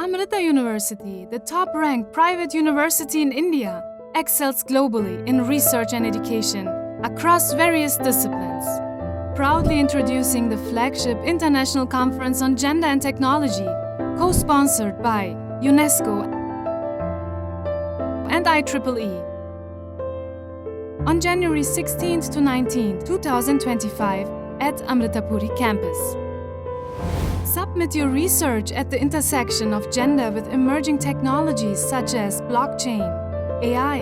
Amrita University, the top-ranked private university in India, excels globally in research and education across various disciplines. Proudly introducing the flagship International Conference on Gender and Technology, co-sponsored by UNESCO and IEEE. On January 16th to 19th, 2025 at Amritapuri campus. Submit your research at the intersection of gender with emerging technologies such as blockchain, AI,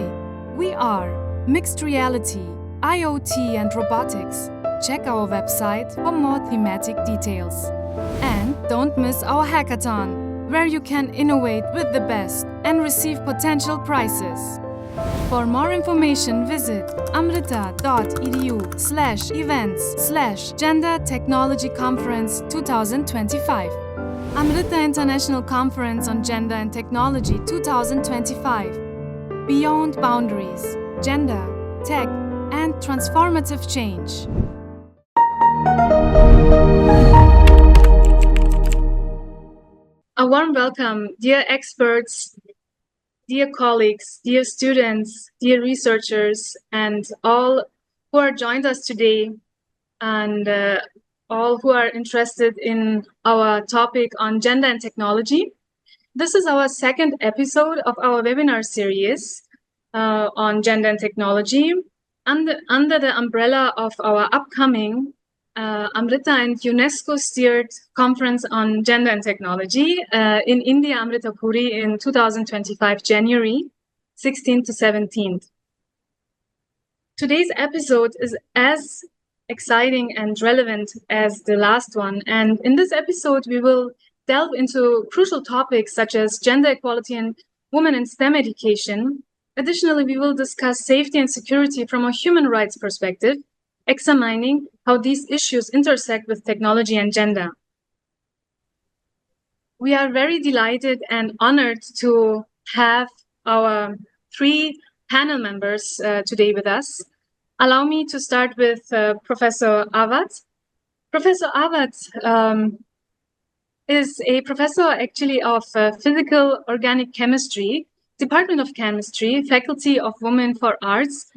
VR, mixed reality, IoT and robotics. Check our website for more thematic details. And don't miss our hackathon, where you can innovate with the best and receive potential prizes. For more information, visit amrita.edu/events/Gender Technology Conference 2025. Amrita International Conference on Gender and Technology 2025. Beyond Boundaries, Gender, Tech, and Transformative Change. A warm welcome, dear experts, dear colleagues, dear students, dear researchers, and all who are joined us today, and all who are interested in our topic on gender and technology. This is our second episode of our webinar series on gender and technology under the umbrella of our upcoming Amrita and UNESCO steered conference on gender and technology in India, Amritapuri in 2025, January 16th to 17th. Today's episode is as exciting and relevant as the last one. And in this episode, we will delve into crucial topics such as gender equality and women in STEM education. Additionally, we will discuss safety and security from a human rights perspective, examining how these issues intersect with technology and gender. We are very delighted and honored to have our three panel members today with us. Allow me to start with Professor Awad. Professor Awad is a professor actually of Physical Organic Chemistry, Department of Chemistry, Faculty of Women for Arts,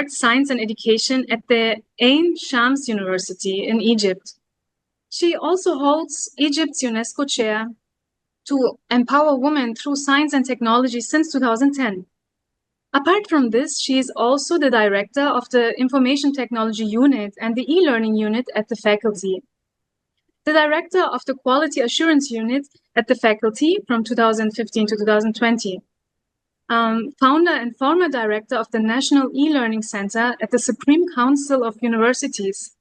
Science and Education at the Ain Shams University in Egypt. She also holds Egypt's UNESCO chair to empower women through science and technology since 2010. Apart from this, she is also the director of the Information Technology Unit and the e-learning unit at the faculty, the director of the Quality Assurance Unit at the faculty from 2015 to 2020. Founder and former director of the National E-Learning Center at the Supreme Council of Universities,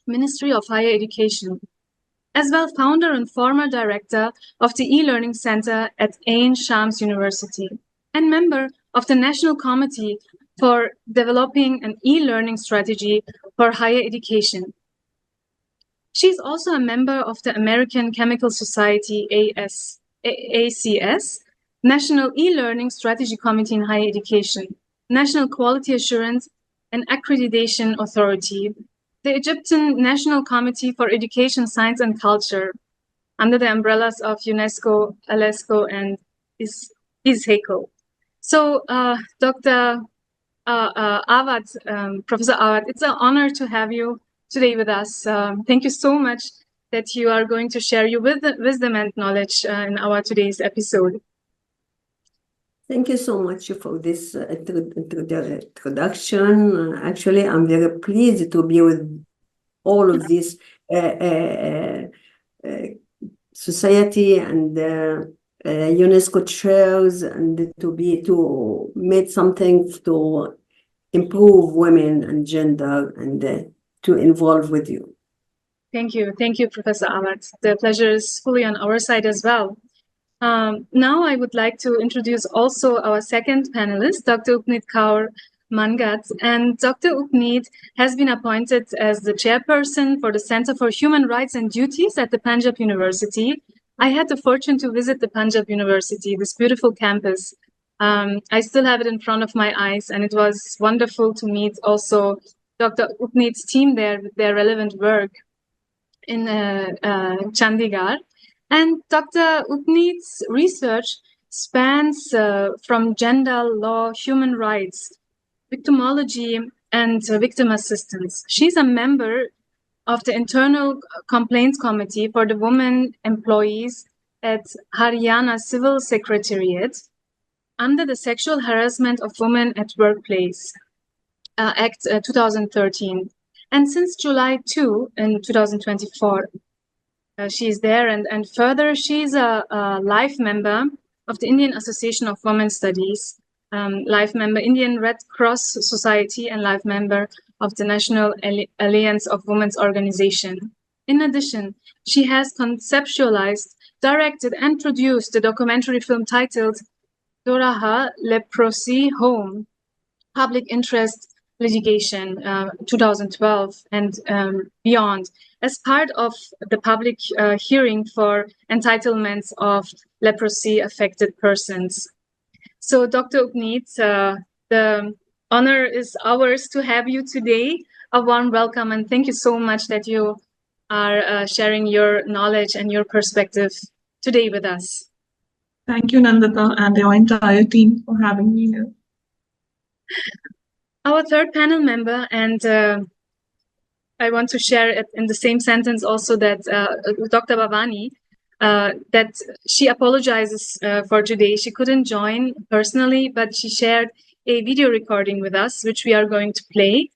Ministry of Higher Education, as well founder and former director of the E-Learning Center at Ain Shams University, and member of the National Committee for Developing an E-Learning Strategy for Higher Education. She is also a member of the American Chemical Society ACS, National E-Learning Strategy Committee in Higher Education, National Quality Assurance and Accreditation Authority, the Egyptian National Committee for Education, Science and Culture, under the umbrellas of UNESCO, UNESCO, and ISHECO. So, Dr. Awad, Professor Awad, it's an honor to have you today with us. Thank you so much that you are going to share your wisdom and knowledge in our today's episode. Thank you so much for this introduction. Actually, I'm very pleased to be with all of this society and UNESCO chairs, and to make something to improve women and gender and to involve with you. Thank you, Professor Awad. The pleasure is fully on our side as well. Now I would like to introduce also our second panelist, Dr. Upneet Kaur Mangat. And Dr. Upneet has been appointed as the chairperson for the Center for Human Rights and Duties at the Punjab University. I had the fortune to visit the Punjab University, this beautiful campus. I still have it in front of my eyes, and it was wonderful to meet also Dr. Upneet's team there with their relevant work in Chandigarh. And Dr. Upneet's research spans from gender law, human rights, victimology, and victim assistance. She's a member of the Internal Complaints Committee for the Women Employees at Haryana Civil Secretariat under the Sexual Harassment of Women at Workplace Act 2013. And since July 2 in 2024, she's there. And further, she's a life member of the Indian Association of Women Studies, life member Indian Red Cross Society, and life member of the National Alliance of Women's Organization. In addition, she has conceptualized, directed, and produced the documentary film titled Doraha Leprosy Home, Public Interest Litigation, 2012 and beyond, as part of the public hearing for entitlements of leprosy-affected persons. So, Dr. Upneet, the honor is ours to have you today. A warm welcome, and thank you so much that you are sharing your knowledge and your perspective today with us. Thank you, Nandita, and your entire team for having me here. Our third panel member, and I want to share it in the same sentence also that Dr. Bhavani, that she apologizes for today. She couldn't join personally, but she shared a video recording with us, which we are going to play.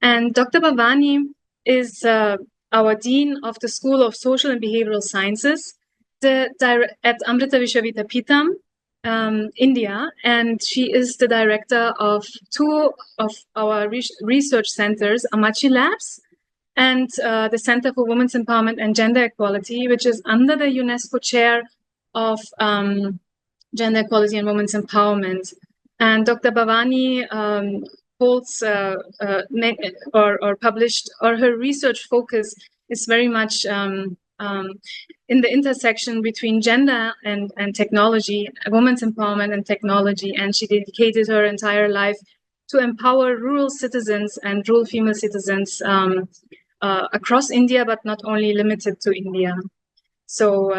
And Dr. Bhavani is our Dean of the School of Social and Behavioral Sciences at Amrita Vishwavidyapeetham, India, and she is the director of two of our research centers, Amachi Labs, and the Center for Women's Empowerment and Gender Equality, which is under the UNESCO chair of Gender Equality and Women's Empowerment. And Dr. Bhavani holds or published, or her research focus is very much in the intersection between gender and technology, women's empowerment and technology. And she dedicated her entire life to empower rural citizens and rural female citizens across India, but not only limited to India. So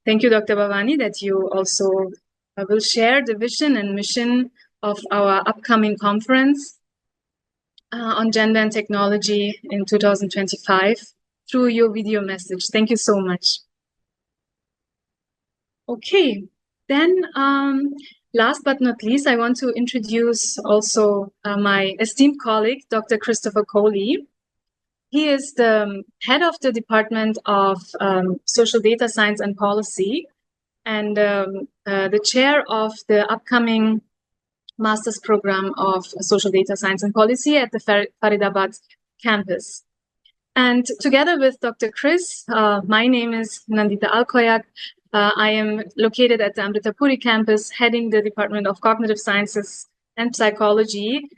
thank you, Dr. Bhavani, that you also will share the vision and mission of our upcoming conference on gender and technology in 2025 through your video message. Thank you so much. Okay, then last but not least, I want to introduce also my esteemed colleague, Dr. Christopher Coley. He is the head of the Department of Social Data Science and Policy, and the chair of the upcoming master's program of Social Data Science and Policy at the Faridabad campus. And together with Dr. Chris, my name is Nandita Alkoyak. I am located at the Amrita Puri campus, heading the Department of Cognitive Sciences and Psychology.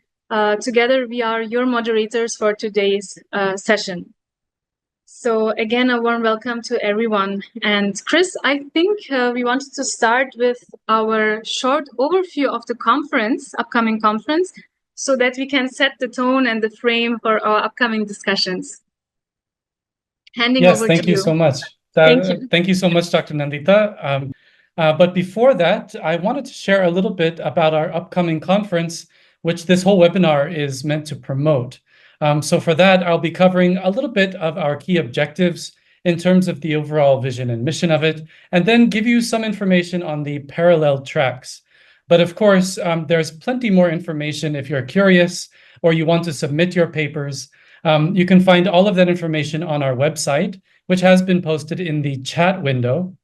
Together, we are your moderators for today's session. So again, a warm welcome to everyone. And Chris, I think we wanted to start with our short overview of the conference, upcoming conference, so that we can set the tone and the frame for our upcoming discussions. Handing over to you. Yes, thank you so much. Thank you so much, Dr. Nandita. But before that, I wanted to share a little bit about our upcoming conference, which this whole webinar is meant to promote. So for that, I'll be covering a little bit of our key objectives in terms of the overall vision and mission of it, and then give you some information on the parallel tracks. But of course, there's plenty more information if you're curious or you want to submit your papers. You can find all of that information on our website, which has been posted in the chat window.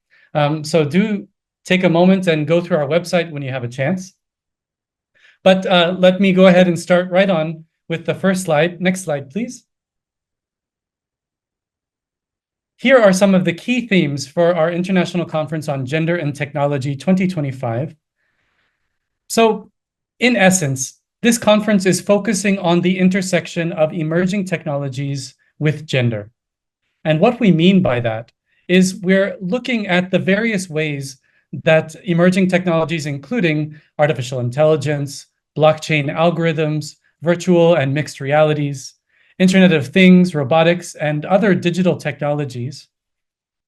So do take a moment and go through our website when you have a chance. But let me go ahead and start right on with the first slide. Next slide, please. Here are some of the key themes for our International Conference on Gender and Technology 2025. So, in essence, this conference is focusing on the intersection of emerging technologies with gender. And what we mean by that is we're looking at the various ways that emerging technologies, including artificial intelligence, blockchain algorithms, virtual and mixed realities, Internet of Things, robotics, and other digital technologies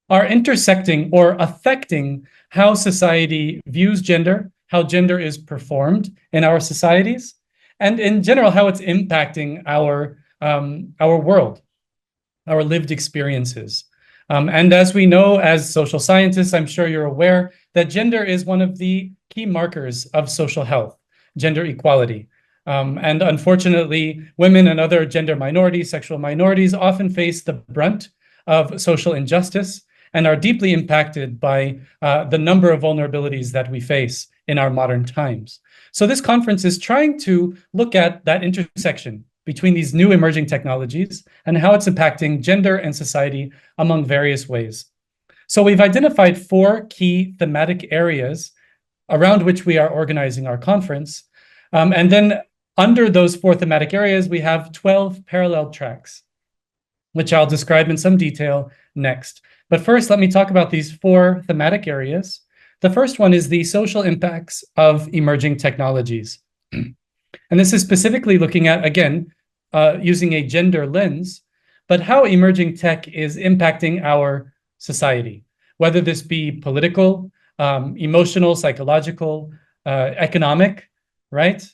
are intersecting or affecting how society views gender, how gender is performed in our societies, and in general, how it's impacting our world, our lived experiences. And as we know, as social scientists, I'm sure you're aware that gender is one of the key markers of social health, gender equality. And unfortunately, women and other gender minorities, sexual minorities, often face the brunt of social injustice and are deeply impacted by the number of vulnerabilities that we face in our modern times. So this conference is trying to look at that intersection between these new emerging technologies and how it's impacting gender and society among various ways. So we've identified 4 key thematic areas around which we are organizing our conference. And then under those 4 thematic areas, we have 12 parallel tracks, which I'll describe in some detail next. But first, let me talk about these 4 thematic areas. The first one is the social impacts of emerging technologies. And this is specifically looking at, again, using a gender lens, but how emerging tech is impacting our society, whether this be political, emotional, psychological, economic, right?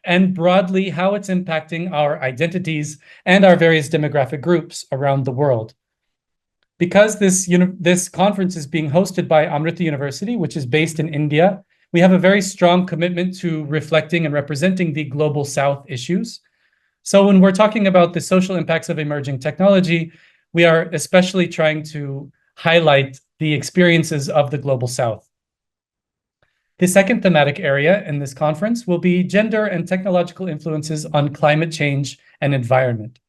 And broadly, how it's impacting our identities and our various demographic groups around the world. Because this conference is being hosted by Amrita University, which is based in India, we have a very strong commitment to reflecting and representing the global South issues. So when we're talking about the social impacts of emerging technology, we are especially trying to highlight the experiences of the global South. The second thematic area in this conference will be gender and technological influences on climate change and environment.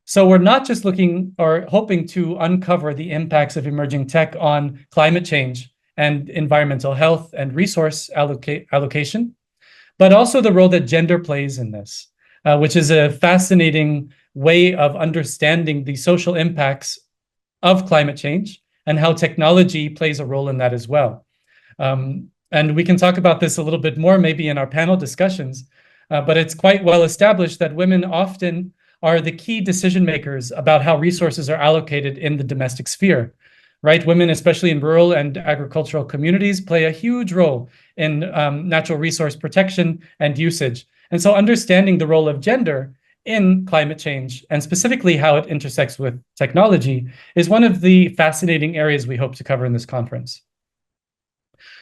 So we're not just looking or hoping to uncover the impacts of emerging tech on climate change and environmental health and resource allocation, but also the role that gender plays in this, which is a fascinating way of understanding the social impacts of climate change and how technology plays a role in that as well. And we can talk about this a little bit more maybe in our panel discussions, but it's quite well established that women often are the key decision makers about how resources are allocated in the domestic sphere, right? Women, especially in rural and agricultural communities, play a huge role in natural resource protection and usage. And so understanding the role of gender in climate change, and specifically how it intersects with technology, is one of the fascinating areas we hope to cover in this conference.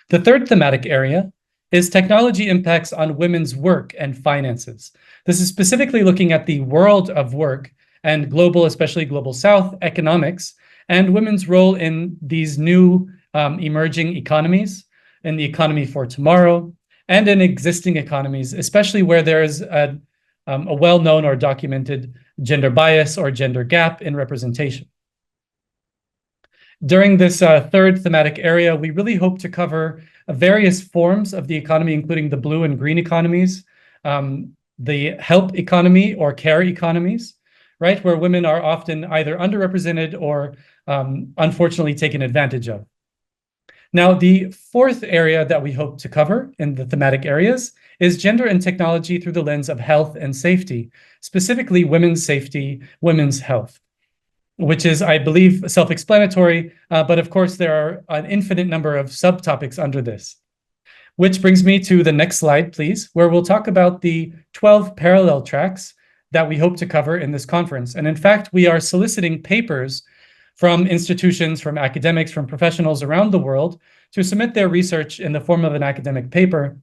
The third thematic area is technology impacts on women's work and finances. This is specifically looking at the world of work and global, especially global South economics, and women's role in these new emerging economies, in the economy for tomorrow, and in existing economies, especially where there is a well-known or documented gender bias or gender gap in representation. During this third thematic area, we really hope to cover various forms of the economy, including the blue and green economies, the help economy or care economies, right, where women are often either underrepresented or unfortunately taken advantage of. Now, the fourth area that we hope to cover in the thematic areas is gender and technology through the lens of health and safety, specifically women's safety, women's health, which is, I believe, self-explanatory, but of course there are an infinite number of subtopics under this. Which brings me to the next slide, please, where we'll talk about the 12 parallel tracks that we hope to cover in this conference. And in fact, we are soliciting papers from institutions, from academics, from professionals around the world to submit their research in the form of an academic paper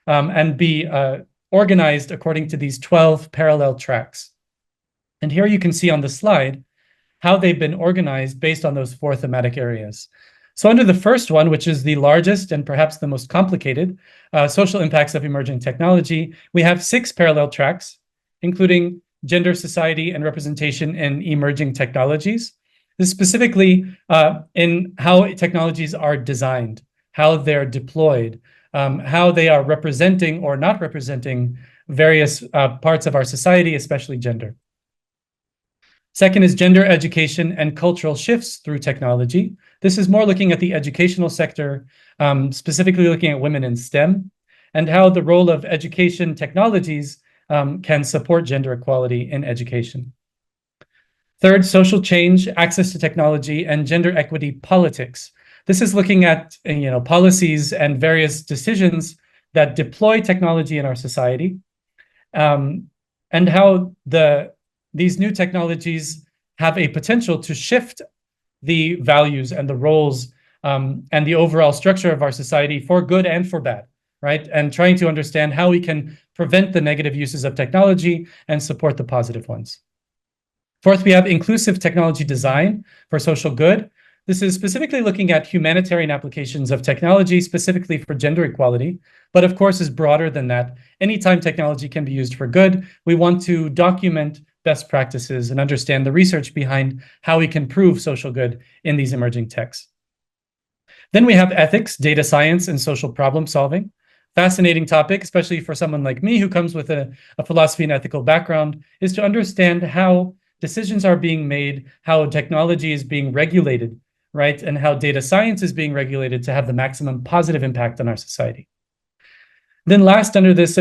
and be organized according to these 12 parallel tracks. And here you can see on the slide how they've been organized based on those 4 thematic areas. So under the first one, which is the largest and perhaps the most complicated, social impacts of emerging technology, we have 6 parallel tracks, including gender, society, and representation in emerging technologies. This is specifically in how technologies are designed, how they're deployed, how they are representing or not representing various parts of our society, especially gender. Second is gender education and cultural shifts through technology. This is more looking at the educational sector, specifically looking at women in STEM, and how the role of education technologies can support gender equality in education. Third, social change, access to technology, and gender equity politics. This is looking at policies and various decisions that deploy technology in our society, and how these new technologies have a potential to shift the values and the roles and the overall structure of our society for good and for bad, right? And trying to understand how we can prevent the negative uses of technology and support the positive ones. Fourth, we have inclusive technology design for social good. This is specifically looking at humanitarian applications of technology, specifically for gender equality, but of course is broader than that. Anytime technology can be used for good, we want to document best practices and understand the research behind how we can prove social good in these emerging techs. Then we have ethics, data science, and social problem solving. Fascinating topic, especially for someone like me who comes with a philosophy and ethical background, is to understand how decisions are being made, how technology is being regulated, right? And how data science is being regulated to have the maximum positive impact on our society. Then last under this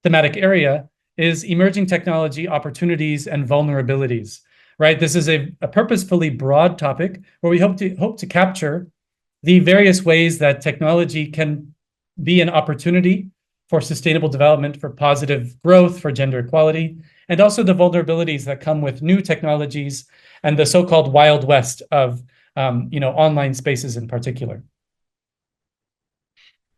thematic area is emerging technology opportunities and vulnerabilities, right? This is a purposefully broad topic where we hope to capture the various ways that technology can be an opportunity for sustainable development, for positive growth, for gender equality, and also the vulnerabilities that come with new technologies and the so-called Wild West of online spaces in particular.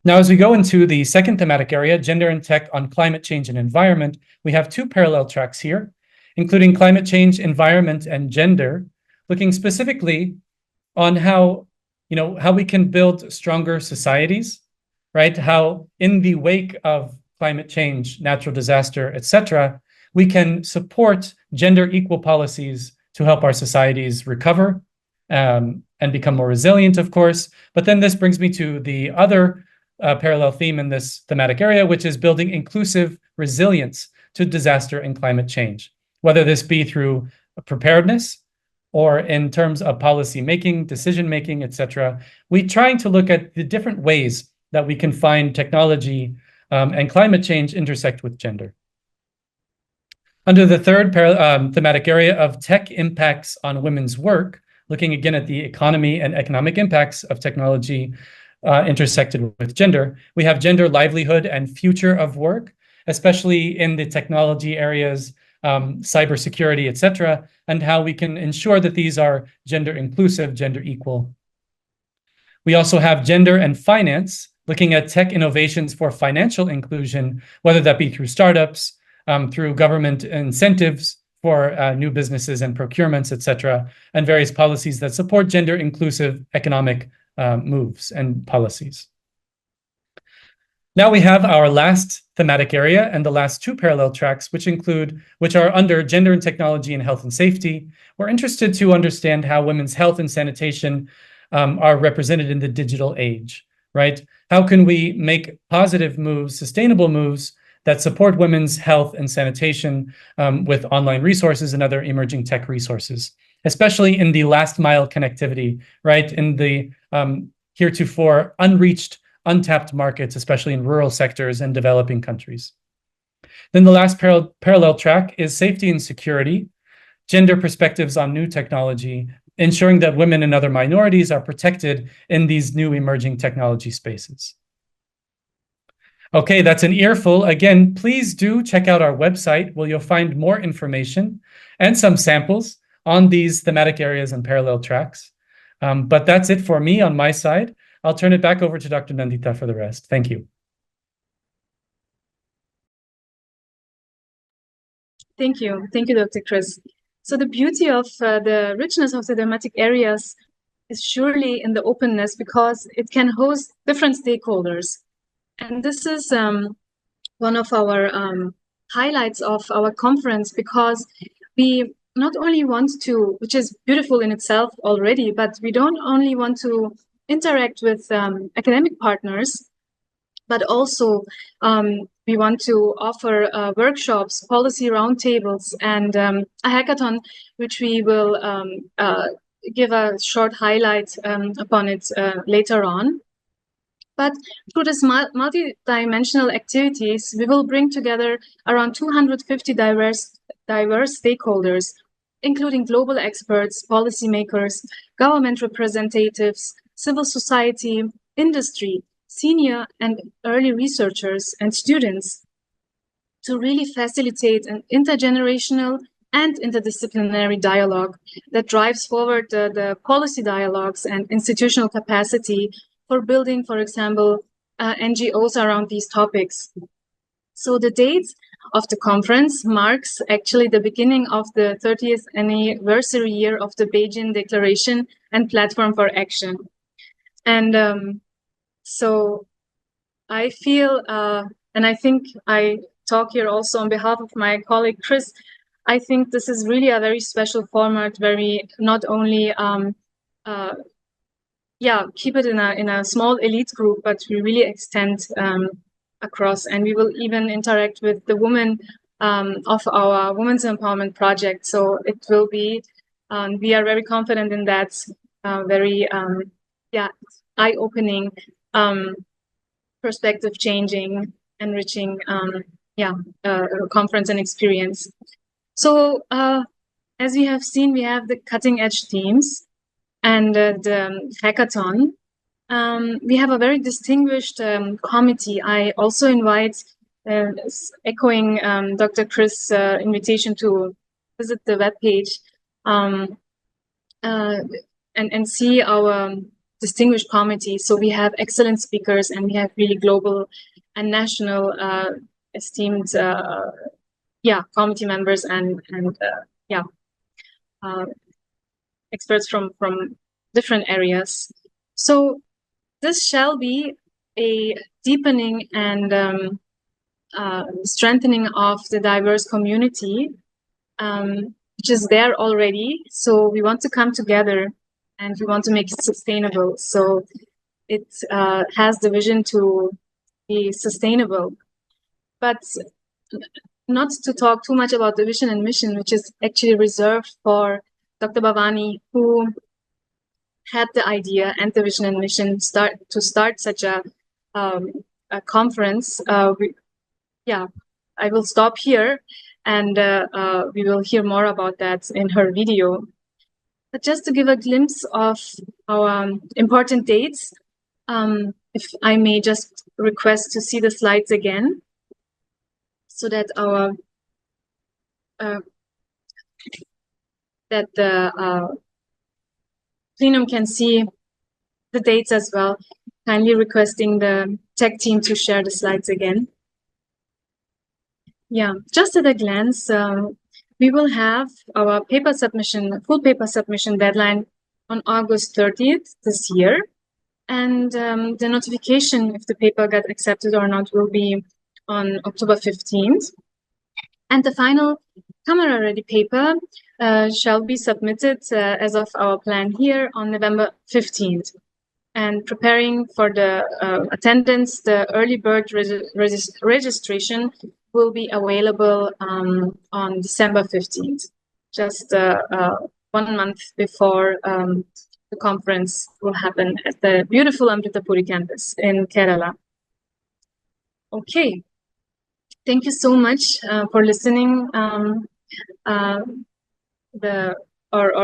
Now, as we go into the second thematic area, gender and tech on climate change and environment, we have two parallel tracks here, including climate change, environment, and gender, looking specifically on how we can build stronger societies, right? How in the wake of climate change, natural disaster, etc., we can support gender equal policies to help our societies recover and become more resilient, of course. But then this brings me to the other parallel theme in this thematic area, which is building inclusive resilience to disaster and climate change, whether this be through preparedness or in terms of policy making, decision making, etc. We're trying to look at the different ways that we can find technology and climate change intersect with gender. Under the third thematic area of tech impacts on women's work, looking again at the economy and economic impacts of technology intersected with gender, we have gender, livelihood, and future of work, especially in the technology areas, cybersecurity, etc., and how we can ensure that these are gender inclusive, gender equal. We also have gender and finance, looking at tech innovations for financial inclusion, whether that be through startups, through government incentives for new businesses and procurements, etc., and various policies that support gender inclusive economic moves and policies. Now we have our last thematic area and the last two parallel tracks, which are under gender and technology and health and safety. We're interested to understand how women's health and sanitation are represented in the digital age, right? How can we make positive moves, sustainable moves that support women's health and sanitation with online resources and other emerging tech resources, especially in the last mile connectivity, right? In the heretofore unreached, untapped markets, especially in rural sectors and developing countries. Then the last parallel track is safety and security, gender perspectives on new technology, ensuring that women and other minorities are protected in these new emerging technology spaces. Okay, that's an earful. Again, please do check out our website where you'll find more information and some samples on these thematic areas and parallel tracks. But that's it for me on my side. I'll turn it back over to Dr. Nandita for the rest. Thank you. Thank you, Dr. Chris. So the beauty of the richness of the thematic areas is surely in the openness, because it can host different stakeholders. And this is one of our highlights of our conference, because we not only want to, which is beautiful in itself already, but we don't only want to interact with academic partners, but also we want to offer workshops, policy roundtables, and a hackathon, which we will give a short highlight upon it later on. But through these multi-dimensional activities, we will bring together around 250 diverse diverse stakeholders, including global experts, policymakers, government representatives, civil society, industry, senior and early researchers, and students, to really facilitate an intergenerational and interdisciplinary dialogue that drives forward the policy dialogues and institutional capacity for building, for example, NGOs around these topics. So the date of the conference marks actually the beginning of the 30th anniversary year of the Beijing Declaration and Platform for Action. And so I feel, and I think I talk here also on behalf of my colleague Chris, I think this is really a very special format where we not only keep it in a small elite group, but we really extend across, and we will even interact with the women of our Women's Empowerment Project. So it will be, we are very confident in that, very eye-opening, perspective changing, enriching conference and experience. So as we have seen, we have the cutting edge themes and the hackathon. We have a very distinguished committee. I also invite, echoing Dr. Chris' invitation to visit the webpage and see our distinguished committee. So we have excellent speakers, and we have really global and national esteemed committee members and experts from different areas. So this shall be a deepening and strengthening of the diverse community, which is there already. So we want to come together and we want to make it sustainable. So it has the vision to be sustainable. But not to talk too much about the vision and mission, which is actually reserved for Dr. Bhavani, who had the idea and the vision and mission to start such a conference. I will stop here, and we will hear more about that in her video. But just to give a glimpse of our important dates, if I may just request to see the slides again, so that our plenum can see the dates as well. Kindly requesting the tech team to share the slides again. Yeah, just at a glance, we will have our paper submission, full paper submission deadline on August 30th this year. And the notification if the paper got accepted or not will be on October 15th. And the final camera-ready paper shall be submitted as of our plan here on November 15th. And preparing for the attendance, the early bird registration will be available on December 15th, just 1 month before the conference will happen at the beautiful Amritapuri campus in Kerala. Okay, thank you so much for listening or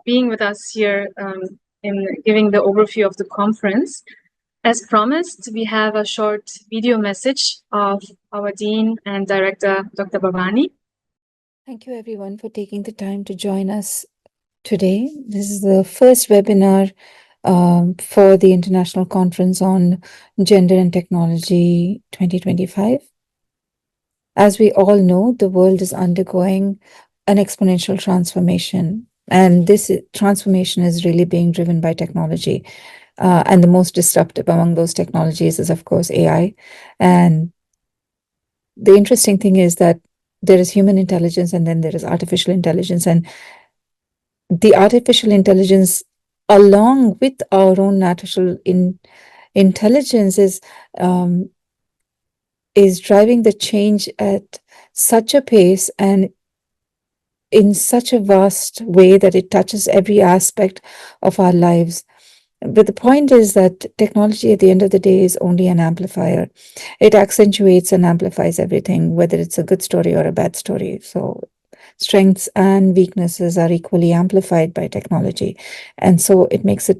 being with us here in giving the overview of the conference. As promised, we have a short video message of our Dean and Director, Dr. Bhavani. Thank you everyone for taking the time to join us today. This is the first webinar for the International Conference on Gender and Technology 2025. As we all know, the world is undergoing an exponential transformation, and this transformation is really being driven by technology. And the most disruptive among those technologies is, of course, AI. And the interesting thing is that there is human intelligence and then there is artificial intelligence. And the artificial intelligence, along with our own natural intelligence, is driving the change at such a pace and in such a vast way that it touches every aspect of our lives. But the point is that technology at the end of the day is only an amplifier. It accentuates and amplifies everything, whether it's a good story or a bad story. So strengths and weaknesses are equally amplified by technology. And so it makes it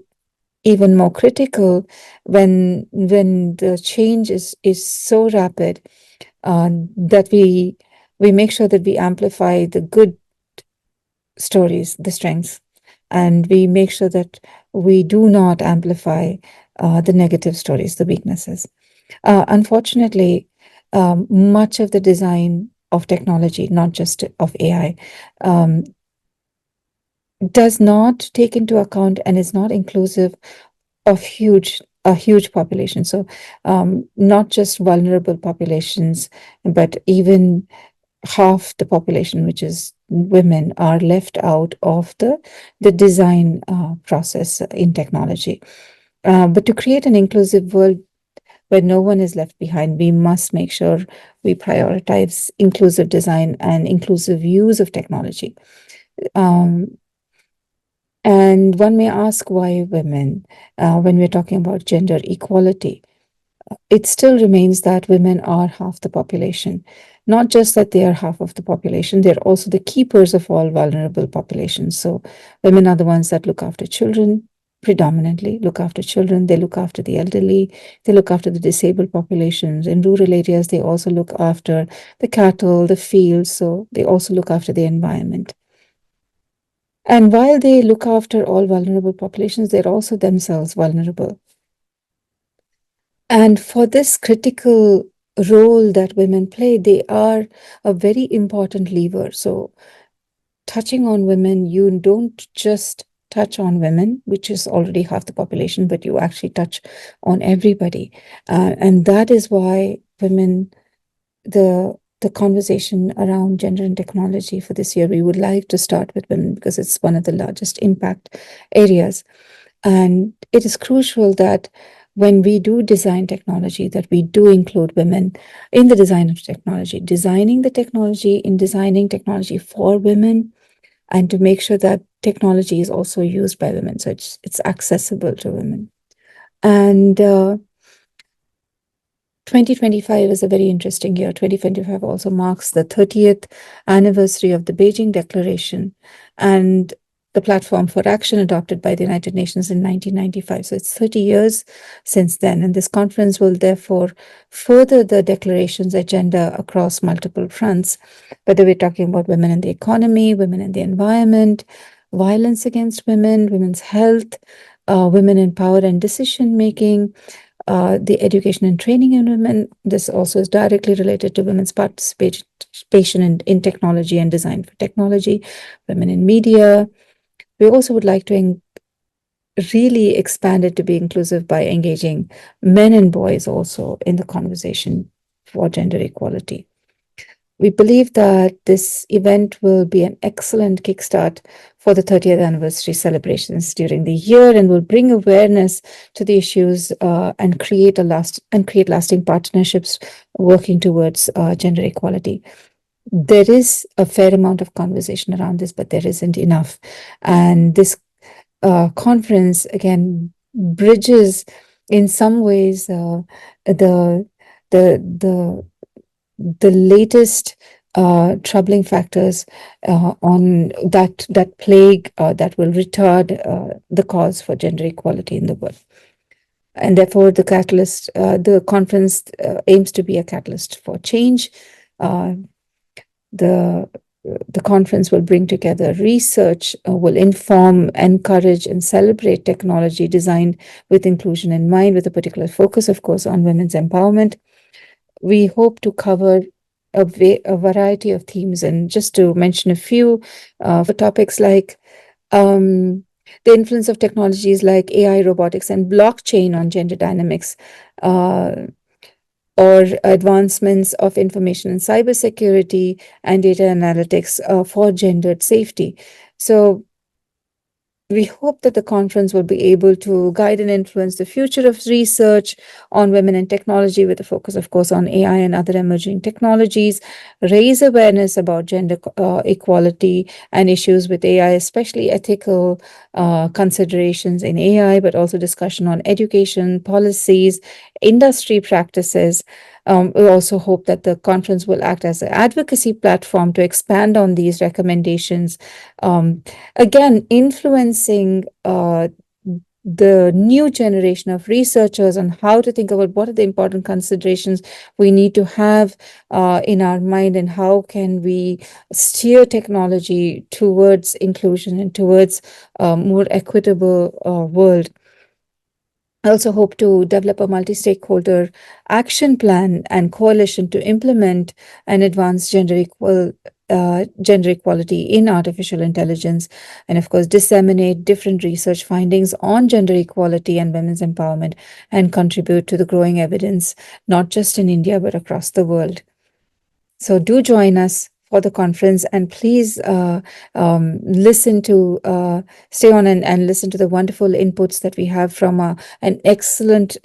even more critical when the change is so rapid, that we make sure that we amplify the good stories, the strengths, and we make sure that we do not amplify the negative stories, the weaknesses. Unfortunately, much of the design of technology, not just of AI, does not take into account and is not inclusive of a huge population. So not just vulnerable populations, but even half the population, which is women, are left out of the design process in technology. But to create an inclusive world where no one is left behind, we must make sure we prioritize inclusive design and inclusive use of technology. And one may ask, why women? When we're talking about gender equality, it still remains that women are half the population. Not just that they are half of the population, they're also the keepers of all vulnerable populations. So women are the ones that look after children, predominantly look after children. They look after the elderly. They look after the disabled populations. In rural areas, they also look after the cattle, the fields. So they also look after the environment. And while they look after all vulnerable populations, they're also themselves vulnerable. And for this critical role that women play, they are a very important lever. So touching on women, you don't just touch on women, which is already half the population, but you actually touch on everybody. And that is why women, the conversation around gender and technology for this year, we would like to start with women because it's one of the largest impact areas. And it is crucial that when we do design technology, that we do include women in the design of technology, designing the technology, in designing technology for women, and to make sure that technology is also used by women, so it's accessible to women. And 2025 is a very interesting year. 2025 also marks the 30th anniversary of the Beijing Declaration and the platform for action adopted by the United Nations in 1995. So it's 30 years since then. And this conference will therefore further the declaration's agenda across multiple fronts, whether we're talking about women in the economy, women in the environment, violence against women, women's health, women in power and decision-making, the education and training in women. This also is directly related to women's participation in technology and design for technology, women in media. We also would like to really expand it to be inclusive by engaging men and boys also in the conversation for gender equality. We believe that this event will be an excellent kickstart for the 30th anniversary celebrations during the year and will bring awareness to the issues and create lasting partnerships working towards gender equality. There is a fair amount of conversation around this, but there isn't enough. And this conference, again, bridges in some ways the latest troubling factors on that plague that will retard the cause for gender equality in the world. And therefore, the conference aims to be a catalyst for change. The conference will bring together research, will inform, encourage, and celebrate technology designed with inclusion in mind, with a particular focus, of course, on women's empowerment. We hope to cover a variety of themes, and just to mention a few for topics like the influence of technologies like AI, robotics, and blockchain on gender dynamics, or advancements of information and cybersecurity and data analytics for gendered safety. So we hope that the conference will be able to guide and influence the future of research on women in technology, with a focus, of course, on AI and other emerging technologies, raise awareness about gender equality and issues with AI, especially ethical considerations in AI, but also discussion on education, policies, industry practices, We also hope that the conference will act as an advocacy platform to expand on these recommendations, again, influencing the new generation of researchers on how to think about what are the important considerations we need to have in our mind, and how can we steer technology towards inclusion and towards a more equitable world. I also hope to develop a multi-stakeholder action plan and coalition to implement and advance gender equality in artificial intelligence, and of course disseminate different research findings on gender equality and women's empowerment, and contribute to the growing evidence not just in India but across the world. So do join us for the conference, and please listen to stay on and listen to the wonderful inputs that we have from an excellent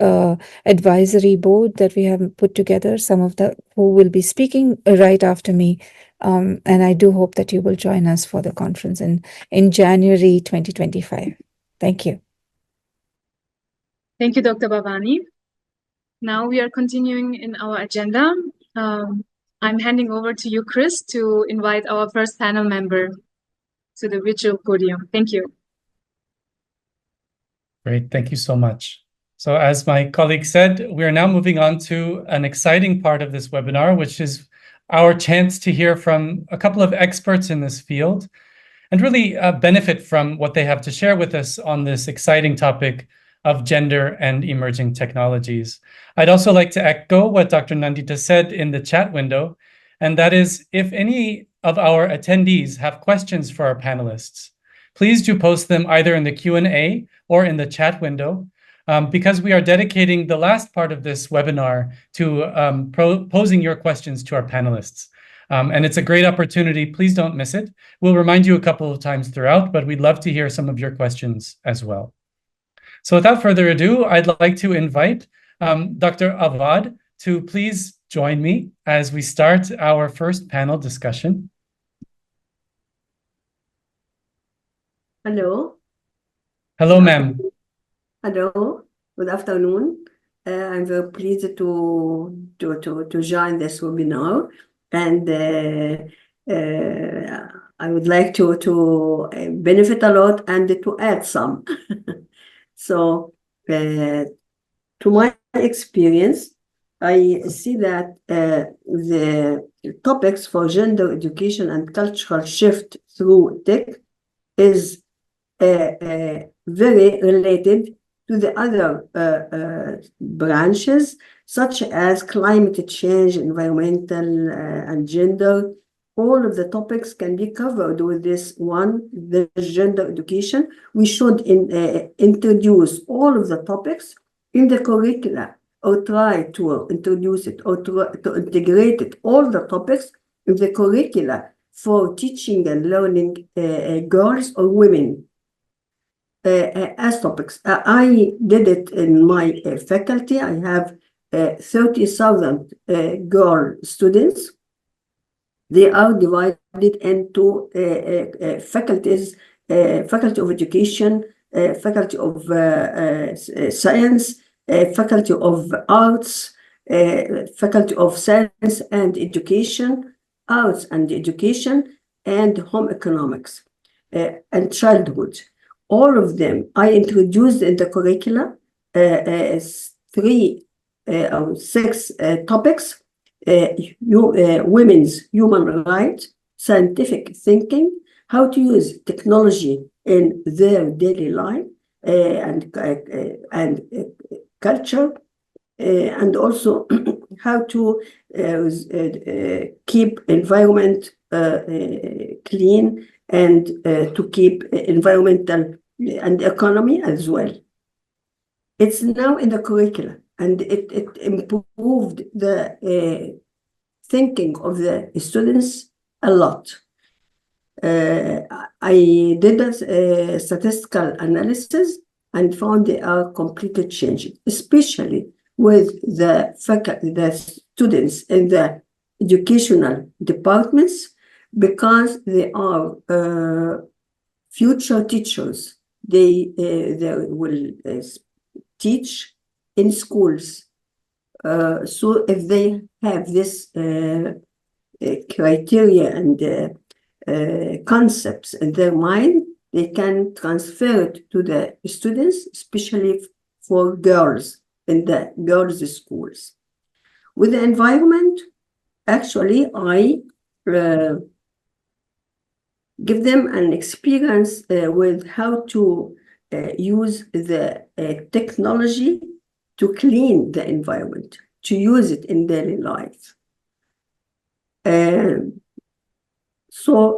advisory board that we have put together, some of the who will be speaking right after me. And I do hope that you will join us for the conference in January 2025. Thank you. Thank you, Dr. Bhavani. Now we are continuing in our agenda. I'm handing over to you, Chris, to invite our first panel member to the virtual podium. Thank you. Great, thank you so much. So as my colleague said, we are now moving on to an exciting part of this webinar, which is our chance to hear from a couple of experts in this field and really benefit from what they have to share with us on this exciting topic of gender and emerging technologies. I'd also like to echo what Dr. Nandita said in the chat window, and that is, if any of our attendees have questions for our panelists, please do post them either in the Q&A or in the chat window, because we are dedicating the last part of this webinar to posing your questions to our panelists. And it's a great opportunity. Please don't miss it. We'll remind you a couple of times throughout, but we'd love to hear some of your questions as well. So without further ado, I'd like to invite Dr. Awad to please join me as we start our first panel discussion. Hello. Hello, ma'am. Hello. Good afternoon. I'm very pleased to join this webinar, and I would like to benefit a lot and to add some. So, to my experience, I see that the topics for gender education and cultural shift through tech is very related to the other branches, such as climate change, environmental, and gender. All of the topics can be covered with this one, the gender education. We should introduce all of the topics in the curricula, or try to introduce it, or to integrate it, all the topics in the curricula for teaching and learning girls or women as topics. I did it in my faculty. I have 30,000 girl students. They are divided into faculties, Faculty of Education, Faculty of Science, Faculty of Arts, Faculty of Science and Education, Arts and Education, and Home Economics, and Childhood. All of them I introduced in the curricula 3 or 6 topics: women's human rights, scientific thinking, how to use technology in their daily life, and culture, and also how to keep environment clean, and to keep environmental and economy as well. It's now in the curricula, and it improved the thinking of the students a lot. I did a statistical analysis and found they are completely changing, especially with the students in the educational departments, because they are future teachers. They will teach in schools So if they have this criteria and concepts in their mind, they can transfer it to the students, especially for girls in the girls' schools. With the environment, actually, I give them an experience with how to use the technology to clean the environment, to use it in daily life. So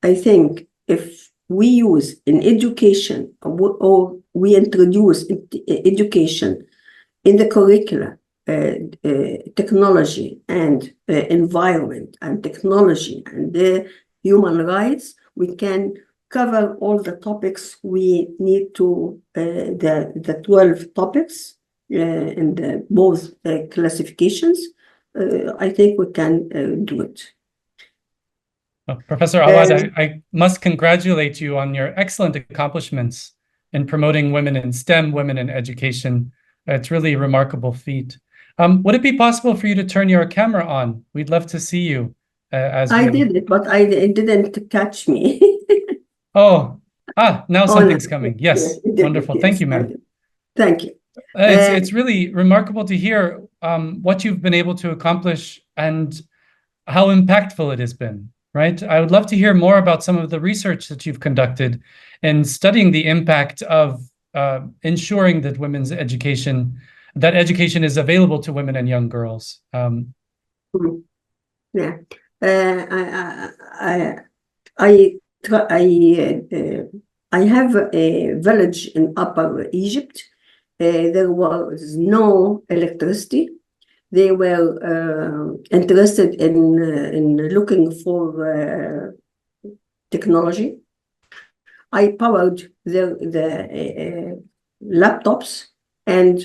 I think if we use in education or we introduce education in the curricula, technology and environment and technology and human rights, we can cover all the topics we need to, the 12 topics in the both classifications. I think we can do it. Professor Awad, I must congratulate you on your excellent accomplishments in promoting women in STEM, women in education. It's really a remarkable feat. Would it be possible for you to turn your camera on? We'd love to see you. I did it, but it didn't catch me. Now something's coming. Yes, wonderful. Thank you, ma'am. Thank you. It's really remarkable to hear what you've been able to accomplish and how impactful it has been, right? I would love to hear more about some of the research that you've conducted in studying the impact of ensuring that women's education, that education is available to women and young girls. Yeah. I have a village in Upper Egypt. There was no electricity. They were interested in looking for technology. I powered the laptops and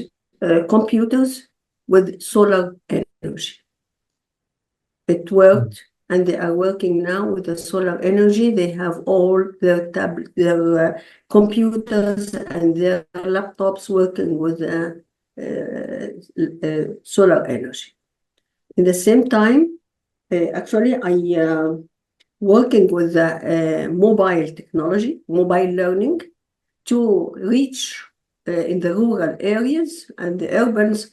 computers with solar energy. It worked, and they are working now with the solar energy. They have all their computers and their laptops working with solar energy. In the same time, actually, I working with mobile technology, mobile learning, to reach in the rural areas and the urbans,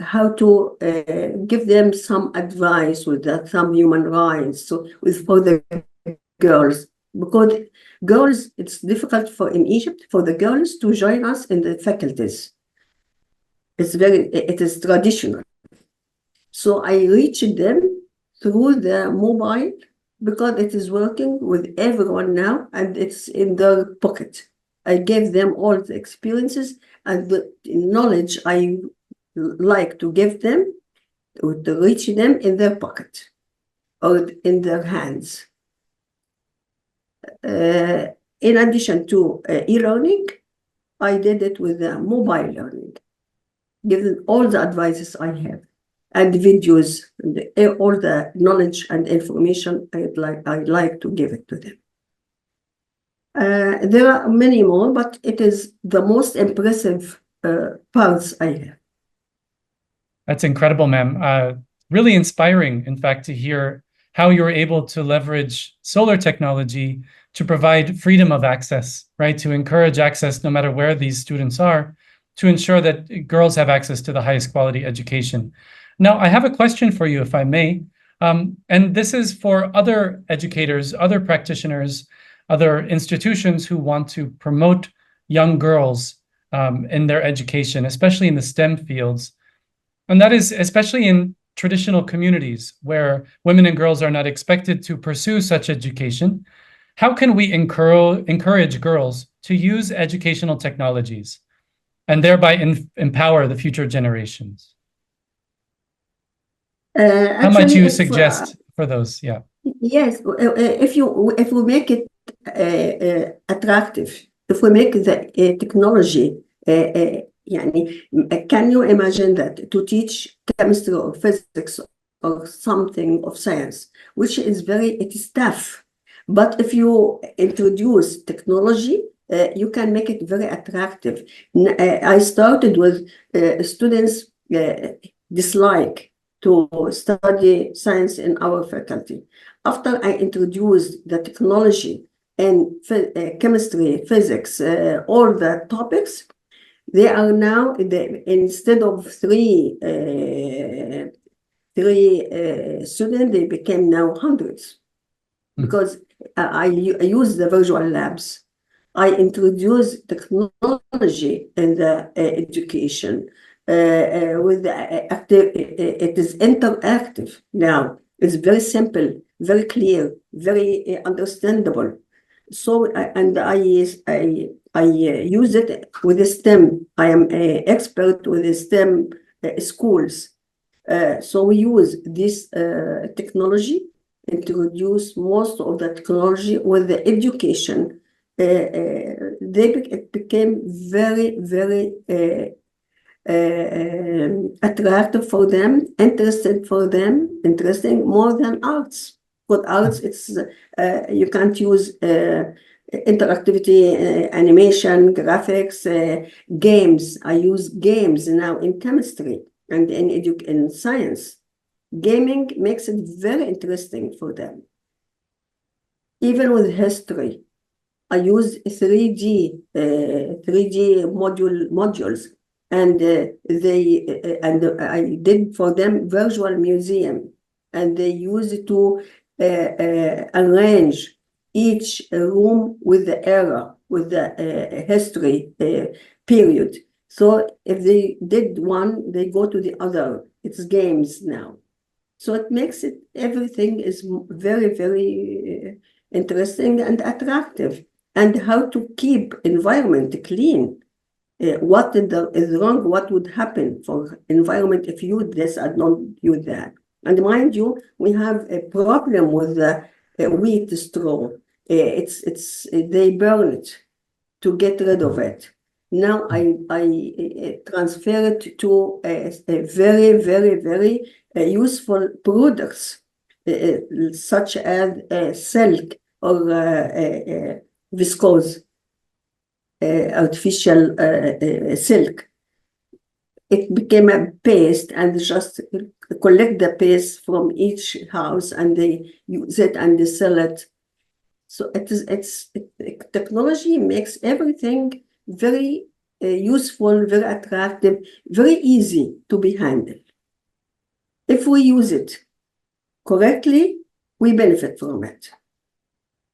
how to give them some advice with some human rights, so for the girls, because girls, it's difficult in Egypt for the girls to join us in the faculties. It is traditional. So I reached them through the mobile, because it is working with everyone now and it's in their pocket. I gave them all the experiences and the knowledge I like to give them, to reach them in their pocket or in their hands. In addition to e-learning, I did it with mobile learning, giving all the advices I have and videos and all the knowledge and information I'd like to give it to them. There are many more, but it is the most impressive parts I have. That's incredible, ma'am. Really inspiring, in fact, to hear how you're able to leverage solar technology to provide freedom of access, right? To encourage access no matter where these students are, to ensure that girls have access to the highest quality education. Now, I have a question for you, if I may, and this is for other educators, other practitioners, other institutions who want to promote young girls in their education, especially in the STEM fields. And that is especially in traditional communities where women and girls are not expected to pursue such education. How can we encourage girls to use educational technologies and thereby empower the future generations? How might you suggest for those? Yeah. Yes, if we make it attractive, if we make the technology, can you imagine that to teach chemistry or physics or something of science, which is it is tough, but if you introduce technology, you can make it very attractive. I started with students dislike to study science in our faculty. After I introduced the technology and chemistry, physics, all the topics, they are now, instead of three students, they became now hundreds. Because I use the virtual labs. I introduce technology in the education with the it is interactive now. It's very simple, very clear, very understandable. So and I use it with the STEM. I am an expert with the STEM schools. So we use this technology, introduce most of the technology with the education. It became very, very attractive for them, interesting more than arts. But arts, it's you can't use interactivity, animation, graphics, games. I use games now in chemistry and in science. Gaming makes it very interesting for them. Even with history, I use 3D modules, and I did for them virtual museum, and they use it to arrange each room with the era, with the history period. So if they did one, they go to the other. It's games now. So it makes it, everything is very, very interesting and attractive. And how to keep environment clean. What is wrong, what would happen for environment if you this and don't use that. And mind you, we have a problem with the wheat straw. They burn it to get rid of it. Now I transfer it to a very, very, very useful products, such as silk or viscose, artificial silk. It became a paste, and just collect the paste from each house, and they use it and they sell it. So technology makes everything very useful, very attractive, very easy to be handled. If we use it correctly, we benefit from it.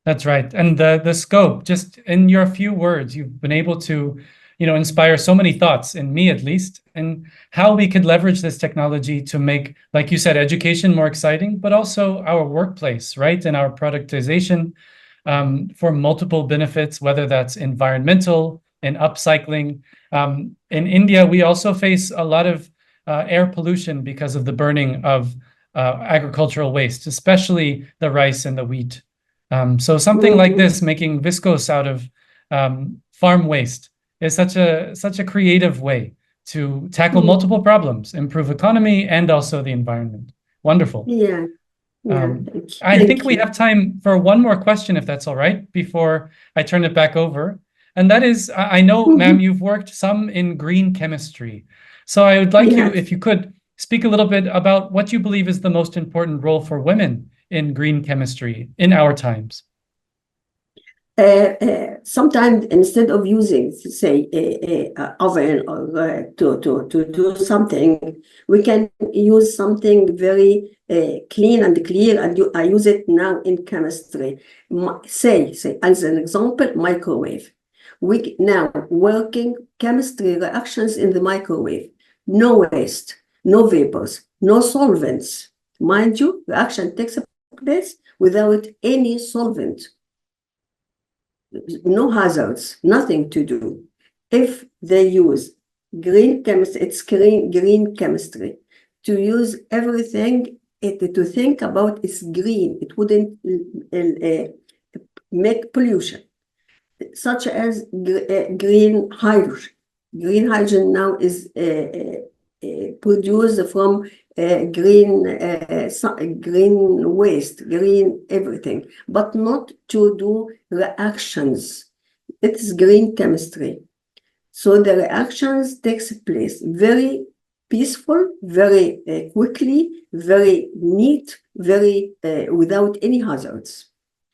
That's right. And the scope, just in your few words, you've been able to, inspire so many thoughts, in me at least, and how we could leverage this technology to make, like you said, education more exciting, but also our workplace, right? And our productization for multiple benefits, whether that's environmental and upcycling. In India, we also face a lot of air pollution because of the burning of agricultural waste, especially the rice and the wheat. So something like this, making viscose out of farm waste, is such a creative way to tackle multiple problems, improve economy, and also the environment. Wonderful. Yeah. I think we have time for one more question, if that's all right, before I turn it back over. And that is, I know, ma'am, you've worked some in green chemistry. So I would like you, if you could, speak a little bit about what you believe is the most important role for women in green chemistry in our times. Sometimes instead of using, say, a oven or to do something, we can use something very clean and clear, and I use it now in chemistry. Say as an example, microwave. We now working chemistry reactions in the microwave. No waste, no vapors, no solvents. Mind you, reaction takes place without any solvent. No hazards, nothing to do. If they use green chemistry, it's green chemistry. To use everything, to think about it's green. It wouldn't make pollution, such as green hydrogen. Green hydrogen now is produced from green waste, green everything, but not to do reactions. It is green chemistry. So the reactions takes place very peaceful, very quickly, very neat, very without any hazards.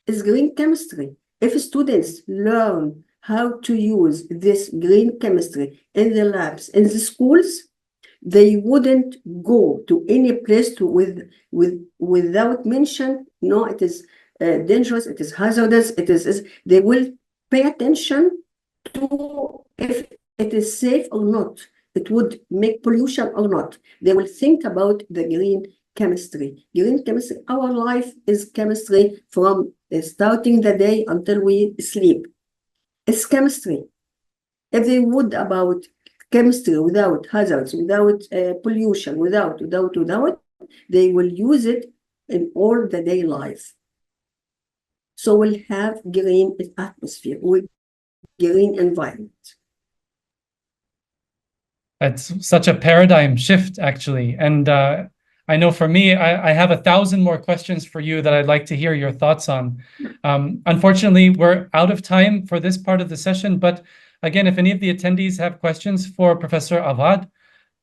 It's green chemistry. If students learn how to use this green chemistry in the labs, in the schools, they wouldn't go to any place without mention, no, it is dangerous, it is hazardous, they will pay attention to if it is safe or not, it would make pollution or not. They will think about the green chemistry. Green chemistry, our life is chemistry from starting the day until we sleep. It's chemistry. If they would about chemistry without hazards, without pollution, without, they will use it in all the day life. So we'll have green atmosphere, with green environment. It's such a paradigm shift, actually. And I know for me, I have 1,000 more questions for you that I'd like to hear your thoughts on. Unfortunately, we're out of time for this part of the session. But again, if any of the attendees have questions for Professor Awad,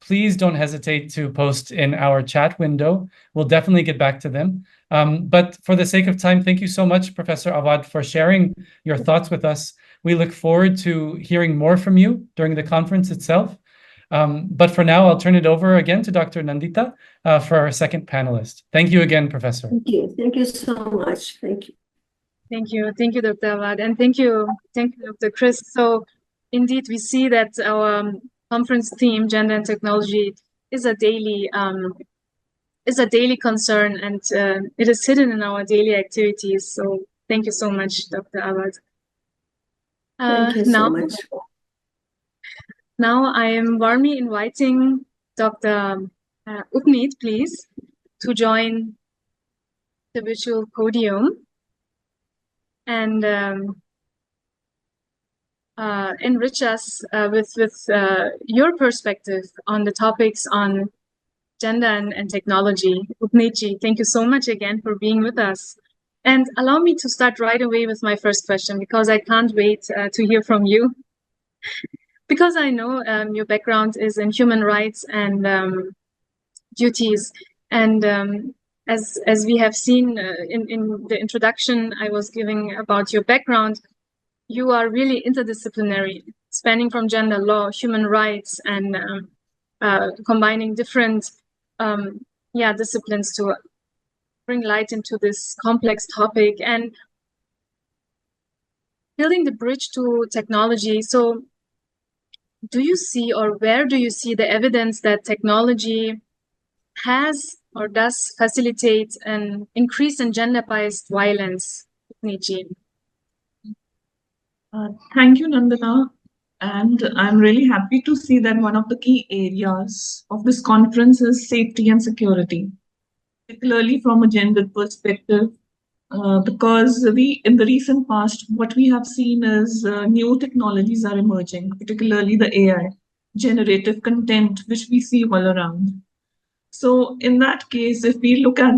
please don't hesitate to post in our chat window. We'll definitely get back to them. But for the sake of time, thank you so much, Professor Awad, for sharing your thoughts with us. We look forward to hearing more from you during the conference itself. But for now, I'll turn it over again to Dr. Nandita for our second panelist. Thank you again, Professor. Thank you. Thank you so much. Thank you. Thank you. Thank you, Dr. Awad. And thank you, Dr. Chris. So indeed, we see that our conference theme, gender and technology, is a daily concern, and it is hidden in our daily activities. So thank you so much, Dr. Awad. Thank you so much. Now I am warmly inviting Dr. Upneet, please, to join the virtual podium and enrich us with your perspective on the topics on gender and technology. Upneetji, thank you so much again for being with us. And allow me to start right away with my first question, because I can't wait to hear from you. Because I know your background is in human rights and duties, and as we have seen in the introduction I was giving about your background, you are really interdisciplinary, spanning from gender law, human rights, and combining different disciplines to bring light into this complex topic and building the bridge to technology. So do you see, or where do you see the evidence that technology has or does facilitate an increase in gender-biased violence? Niji. Thank you, Nandana. And I'm really happy to see that one of the key areas of this conference is safety and security, particularly from a gender perspective, because in the recent past, what we have seen is new technologies are emerging, particularly the AI, generative content, which we see all around. So in that case, if we look at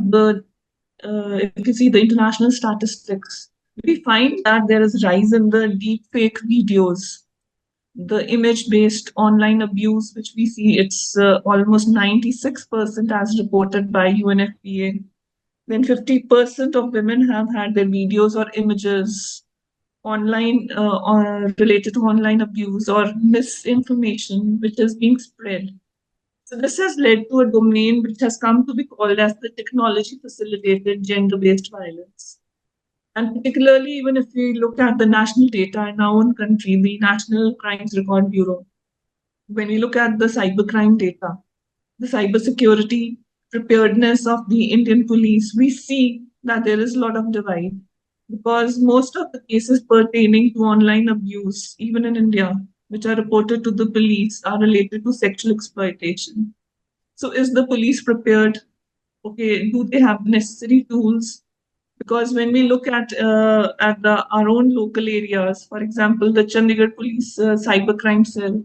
if you see the international statistics, we find that there is rise in the deepfake videos, the image-based online abuse, which we see it's almost 96% as reported by UNFPA. Then 50% of women have had their videos or images online or related to online abuse or misinformation, which is being spread. So this has led to a domain which has come to be called as the technology-facilitated gender-based violence. And particularly, even if we look at the national data in our own country, the National Crimes Record Bureau, when we look at the cybercrime data, the cybersecurity preparedness of the Indian police, we see that there is a lot of divide, because most of the cases pertaining to online abuse, even in India, which are reported to the police, are related to sexual exploitation. So is the police prepared? Okay, do they have the necessary tools? Because when we look at our own local areas, for example, the Chandigarh Police Cybercrime Cell,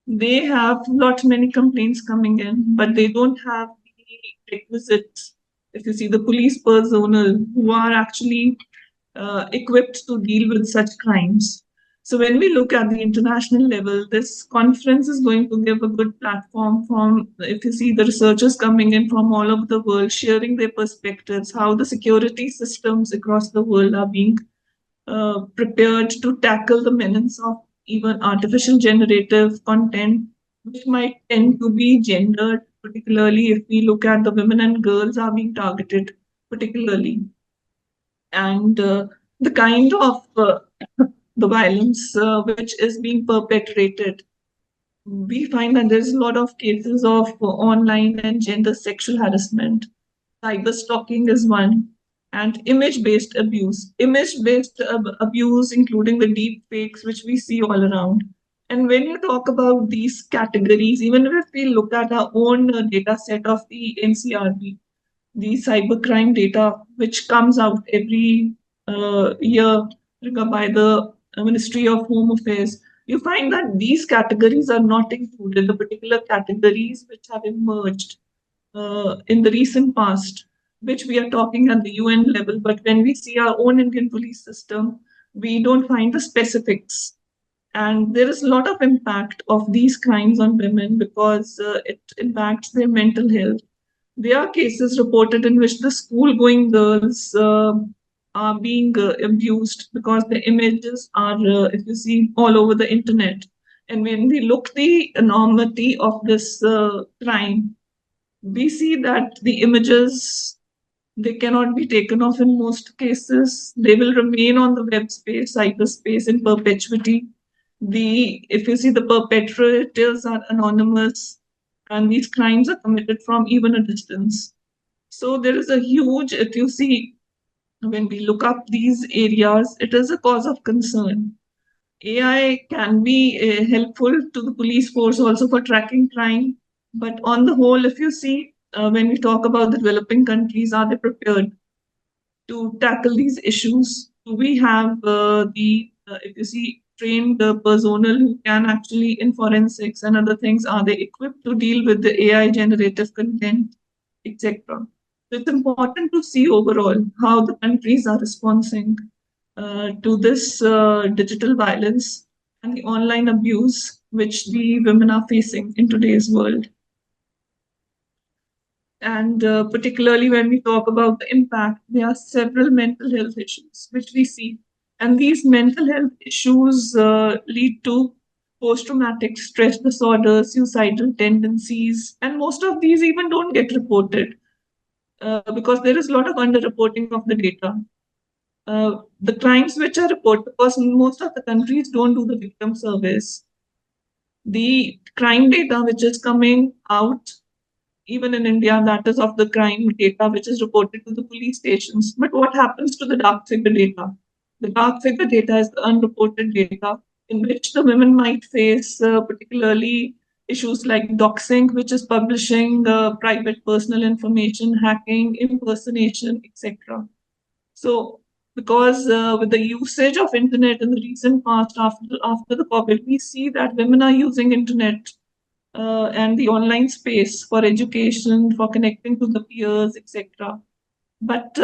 they have many complaints coming in, but they don't have the requisites. If you see the police personnel who are actually equipped to deal with such crimes. So when we look at the international level, this conference is going to give a good platform from, if you see the researchers coming in from all over the world, sharing their perspectives, how the security systems across the world are being prepared to tackle the menace of even artificial generative content, which might tend to be gendered, particularly if we look at the women and girls are being targeted, particularly. And the kind of the violence which is being perpetrated, we find that there's a lot of cases of online and gender sexual harassment. Cyber stalking is one, and image-based abuse. Image-based abuse, including the deep fakes, which we see all around. And when you talk about these categories, even if we look at our own data set of the NCRB, the cybercrime data, which comes out every year by the Ministry of Home Affairs, you find that these categories are not included, the particular categories which have emerged in the recent past, which we are talking at the UN level. But when we see our own Indian police system, we don't find the specifics. And there is a lot of impact of these crimes on women because it impacts their mental health. There are cases reported in which the school-going girls are being abused because the images are, if you see, all over the internet. And when we look the enormity of this crime, we see that the images, they cannot be taken off in most cases. They will remain on the web space, cyberspace in perpetuity. If you see, the perpetrators are anonymous, and these crimes are committed from even a distance. So there is a huge, if you see, when we look up these areas, it is a cause of concern. AI can be helpful to the police force also for tracking crime. But on the whole, if you see, when we talk about the developing countries, are they prepared to tackle these issues? Do we have if you see, trained personnel who can actually in forensics and other things, are they equipped to deal with the AI generative content, etc.? So it's important to see overall how the countries are responding to this digital violence and the online abuse which the women are facing in today's world. And particularly when we talk about the impact, there are several mental health issues which we see. And these mental health issues lead to post-traumatic stress disorders, suicidal tendencies, and most of these even don't get reported because there is a lot of underreporting of the data. The crimes which are reported, because most of the countries don't do the victim surveys. The crime data which is coming out, even in India, that is of the crime data which is reported to the police stations. But what happens to the dark figure data? The dark figure data is the unreported data in which the women might face particularly issues like doxing, which is publishing private personal information, hacking, impersonation, etc. So because with the usage of internet in the recent past after the COVID, we see that women are using internet and the online space for education, for connecting to the peers, etc. But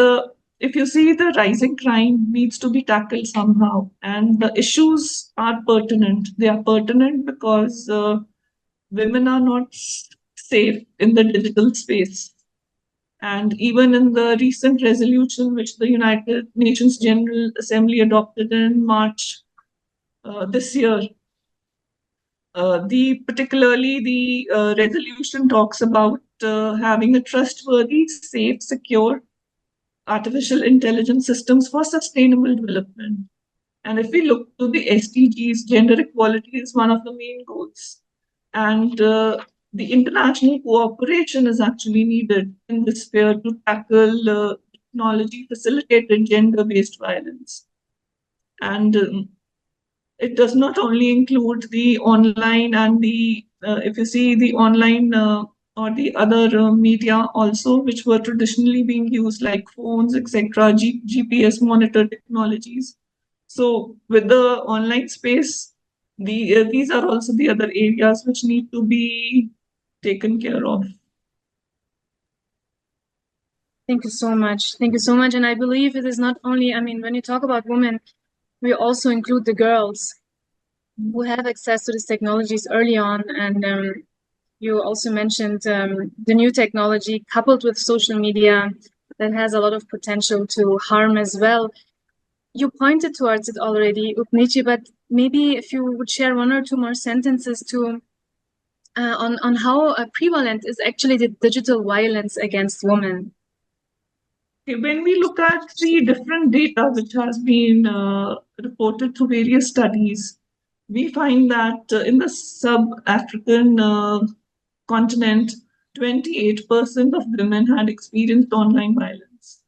if you see, the rising crime needs to be tackled somehow, and the issues are pertinent. They are pertinent because women are not safe in the digital space. And even in the recent resolution, which the United Nations General Assembly adopted in March this year, particularly the resolution talks about having a trustworthy, safe, secure artificial intelligence systems for sustainable development. And if we look to the SDGs, gender equality is one of the main goals. And the international cooperation is actually needed in this sphere to tackle technology-facilitated gender-based violence. And it does not only include the online and the, if you see the online or the other media also, which were traditionally being used like phones, etc., GPS monitor technologies. So with the online space, these are also the other areas which need to be taken care of. Thank you so much. Thank you so much. And I believe it is not only, I mean, when you talk about women, we also include the girls. who have access to these technologies early on. And you also mentioned the new technology coupled with social media that has a lot of potential to harm as well. You pointed towards it already, Upnichi, but maybe if you would share one or two more sentences to on how prevalent is actually the digital violence against women. When we look at the different data which has been reported through various studies, we find that in the sub-African continent, 28% of women had experienced online violence.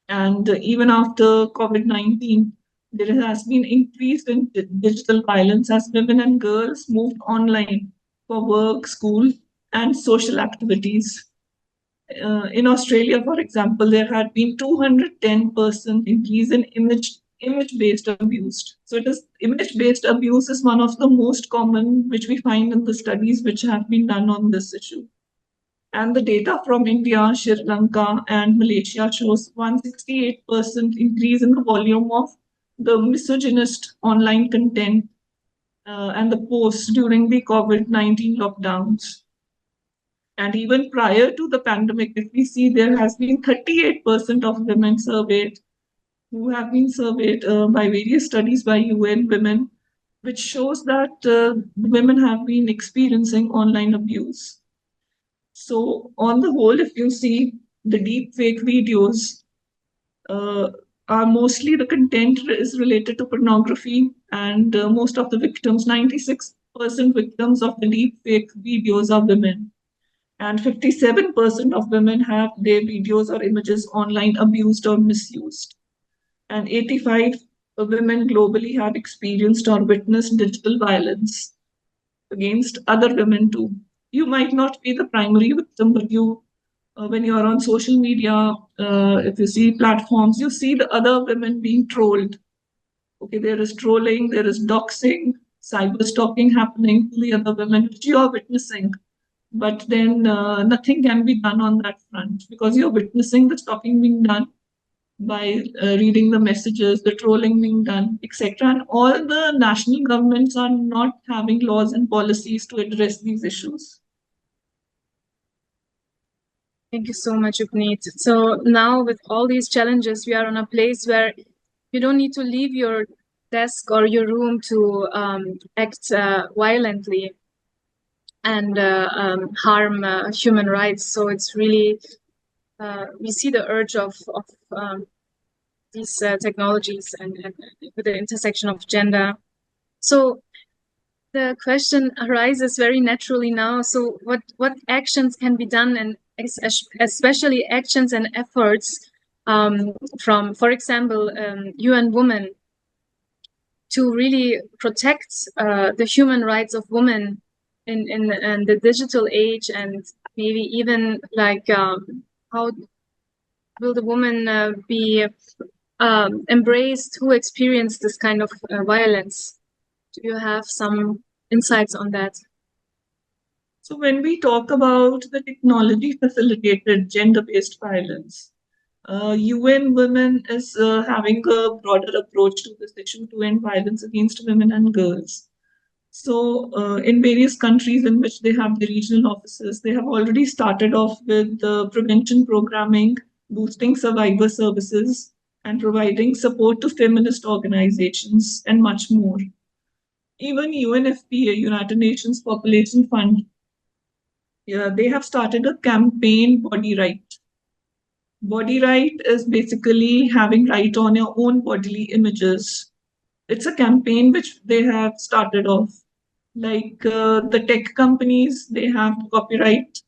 And even after COVID-19, there has been increase in digital violence as women and girls moved online for work, school, and social activities. In Australia, for example, there had been 210% increase in image-based abuse. So it is image-based abuse is one of the most common which we find in the studies which have been done on this issue. And the data from India, Sri Lanka, and Malaysia shows 168% increase in the volume of the misogynist online content and the posts during the COVID-19 lockdowns. And even prior to the pandemic, if we see, there has been 38% of women surveyed who have been surveyed by various studies by UN Women, which shows that women have been experiencing online abuse. So on the whole, if you see, the deep fake videos are mostly the content is related to pornography, and most of the victims, 96% victims of the deep fake videos are women. And 57% of women have their videos or images online abused or misused. And 85 women globally have experienced or witnessed digital violence against other women too. You might not be the primary victim, but when you're on social media, if you see platforms, you see the other women being trolled. Okay, there is trolling, there is doxing, cyber stalking happening to the other women, which you are witnessing. But then nothing can be done on that front because you're witnessing the stalking being done by reading the messages, the trolling being done, etc. And all the national governments are not having laws and policies to address these issues. Thank you so much, Upneet. So now with all these challenges, we are on a place where you don't need to leave your desk or your room to act violently and harm human rights. So it's really, we see the urge of these technologies and with the intersection of gender. So the question arises very naturally now. So what actions can be done, and especially actions and efforts from, for example, UN Women to really protect the human rights of women in the digital age, and maybe even like how will the woman be embraced who experience this kind of violence? Do you have some insights on that? So when we talk about the technology facilitated gender-based violence, UN Women is having a broader approach to this issue to end violence against women and girls. So in various countries in which they have the regional offices, they have already started off with prevention programming, boosting survivor services, and providing support to feminist organizations, and much more. Even UNFPA, United Nations Population Fund, they have started a campaign, Body Right. Body Right is basically having right on your own bodily images. It's a campaign which they have started off. Like the tech companies, they have copyright.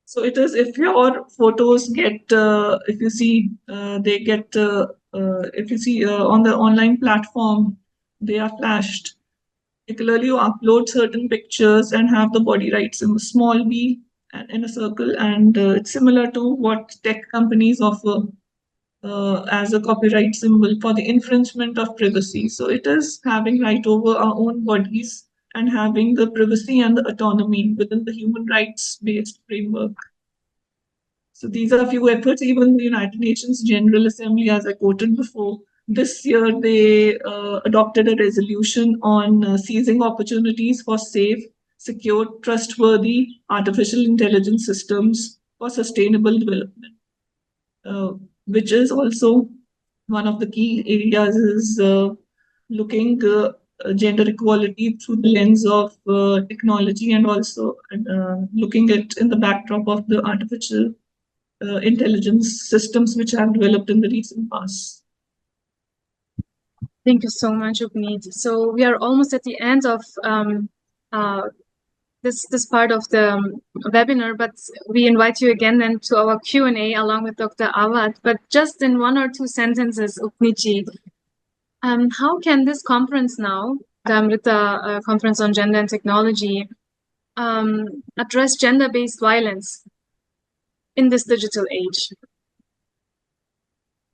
So it is if your photos get, if you see, they get, if you see on the online platform, they are flashed. Particularly, you upload certain pictures and have the body rights in the small b and in a circle, and it's similar to what tech companies offer as a copyright symbol for the infringement of privacy. So it is having right over our own bodies and having the privacy and the autonomy within the human rights-based framework. So these are a few efforts. Even the United Nations General Assembly, as I quoted before, This year, they adopted a resolution on seizing opportunities for safe, secure, trustworthy artificial intelligence systems for sustainable development, which is also one of the key areas is looking gender equality through the lens of technology and also looking at in the backdrop of the artificial intelligence systems which have developed in the recent past. Thank you so much, Upneet. So we are almost at the end of this part of the webinar, but we invite you again then to our Q&A along with Dr. Awad. But just in 1 or 2 sentences, Upneet, how can this conference now, the Amrita Conference on Gender and Technology, address gender-based violence in this digital age?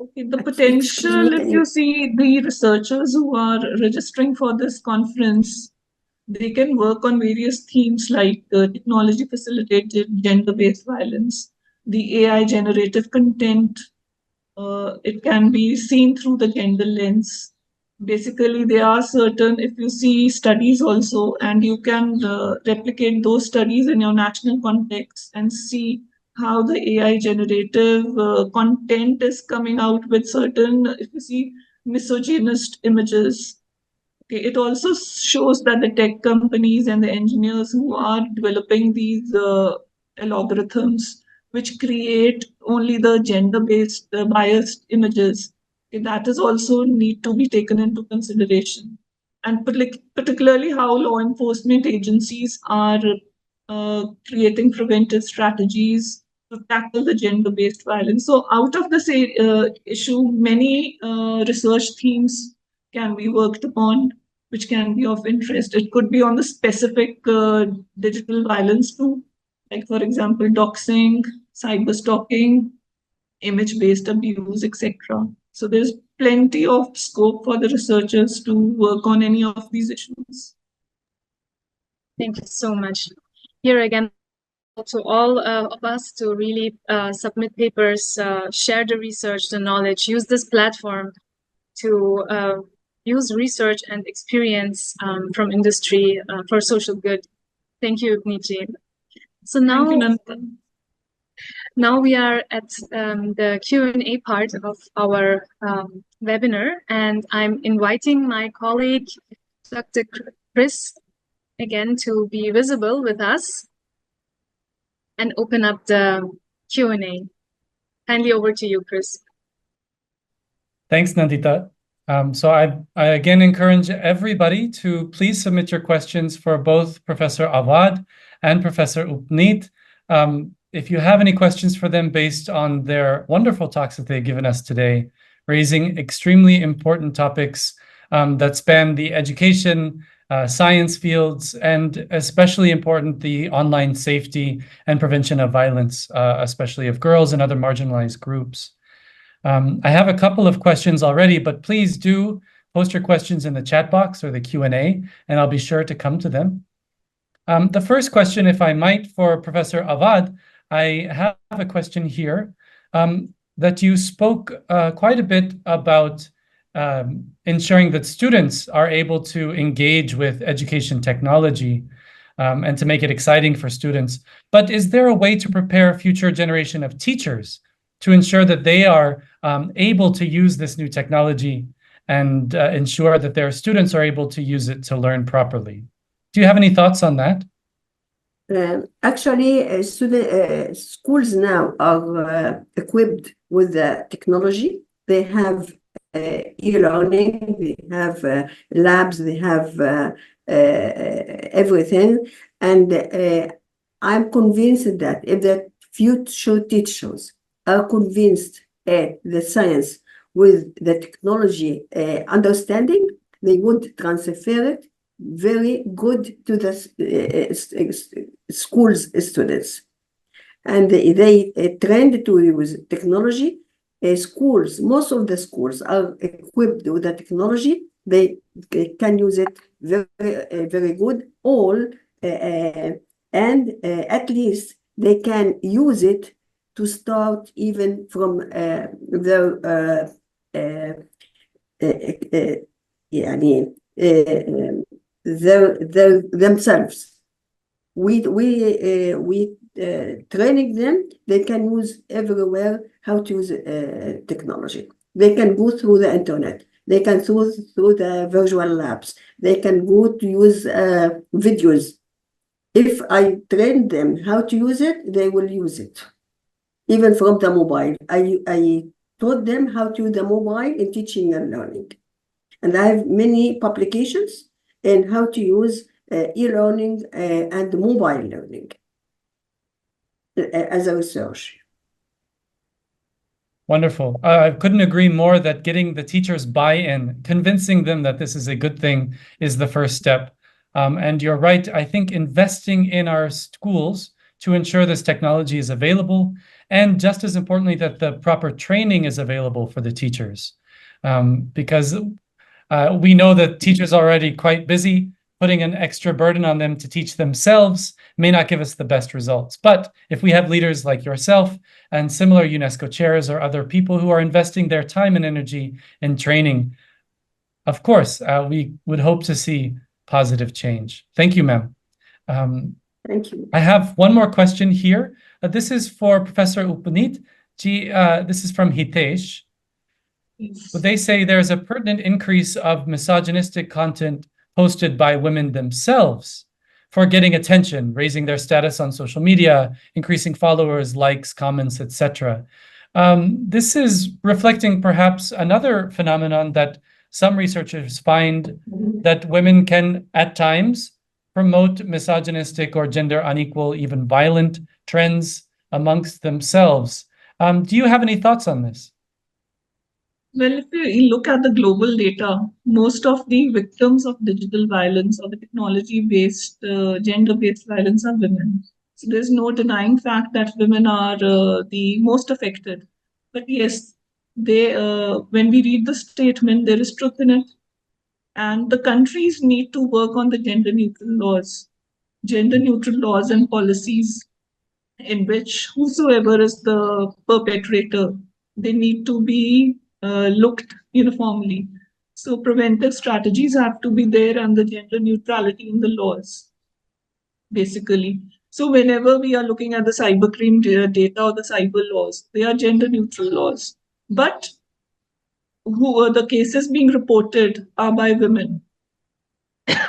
Okay, the potential, if you see the researchers who are registering for this conference, they can work on various themes like technology facilitated gender-based violence, the AI generative content. It can be seen through the gender lens. Basically, there are certain, if you see studies also, and you can replicate those studies in your national context and see how the AI generative content is coming out with certain, if you see, misogynist images. Okay, it also shows that the tech companies and the engineers who are developing these algorithms, which create only the gender-based biased images, okay, that is also need to be taken into consideration. And particularly how law enforcement agencies are creating preventive strategies to tackle the gender-based violence. So out of this issue, many research themes can be worked upon, which can be of interest. It could be on the specific digital violence too, like for example, doxing, cyber stalking, image-based abuse, etc. So there's plenty of scope for the researchers to work on any of these issues. Thank you so much. Here again, to all of us to really submit papers, share the research, the knowledge, use this platform to use research and experience from industry for social good. Thank you, Upneet. So now we are at the Q&A part of our webinar, and I'm inviting my colleague, Dr. Chris, again to be visible with us and open up the Q&A. Kindly over to you, Chris. Thanks, Nandita. So I again encourage everybody to please submit your questions for both Professor Awad and Professor Upneet. If you have any questions for them based on their wonderful talks that they've given us today, raising extremely important topics that span the education, science fields, and especially important, the online safety and prevention of violence, especially of girls and other marginalized groups. I have a couple of questions already, but please do post your questions in the chat box or the Q&A, and I'll be sure to come to them. The first question, if I might, for Professor Awad, I have a question here that you spoke quite a bit about ensuring that students are able to engage with education technology and to make it exciting for students. But is there a way to prepare a future generation of teachers to ensure that they are able to use this new technology and ensure that their students are able to use it to learn properly? Do you have any thoughts on that? Actually, schools now are equipped with the technology. They have e-learning, they have labs, they have everything. And I'm convinced that if the future teachers are convinced the science with the technology understanding, they would transfer it very good to the schools students. And they trained to use technology. Schools, most of the schools are equipped with the technology. They can use it very good. And at least they can use it to start even from their يعني themselves. We training them. They can use everywhere how to use technology. They can go through the internet. They can through the virtual labs. They can go to use videos. If I train them how to use it, they will use it. Even from the mobile. I taught them how to use the mobile in teaching and learning. And I have many publications in how to use e-learning and mobile learning as a research. Wonderful. I couldn't agree more that getting the teachers buy-in, convincing them that this is a good thing is the first step. And you're right, I think investing in our schools to ensure this technology is available, and just as importantly, that the proper training is available for the teachers. Because we know that teachers are already quite busy. Putting an extra burden on them to teach themselves may not give us the best results. But if we have leaders like yourself and similar UNESCO chairs or other people who are investing their time and energy in training, of course, we would hope to see positive change. Thank you, ma'am. Thank you. I have one more question here. This is for Professor Upanit. This is from Hitesh. But they say there's a pertinent increase of misogynistic content posted by women themselves for getting attention, raising their status on social media, increasing followers, likes, comments, etc. This is reflecting perhaps another phenomenon that some researchers find, that women can at times promote misogynistic or gender unequal, even violent trends amongst themselves. Do you have any thoughts on this? Well, if you look at the global data, most of the victims of digital violence or the technology-based, gender-based violence are women. So there's no denying fact that women are the most affected. But yes, they when we read the statement, there is truth in it. And the countries need to work on the gender-neutral laws and policies in which whosoever is the perpetrator, they need to be looked uniformly. So preventive strategies have to be there, and the gender neutrality in the laws, basically. So whenever we are looking at the cybercrime data or the cyber laws, they are gender neutral laws. But who are the cases being reported are by women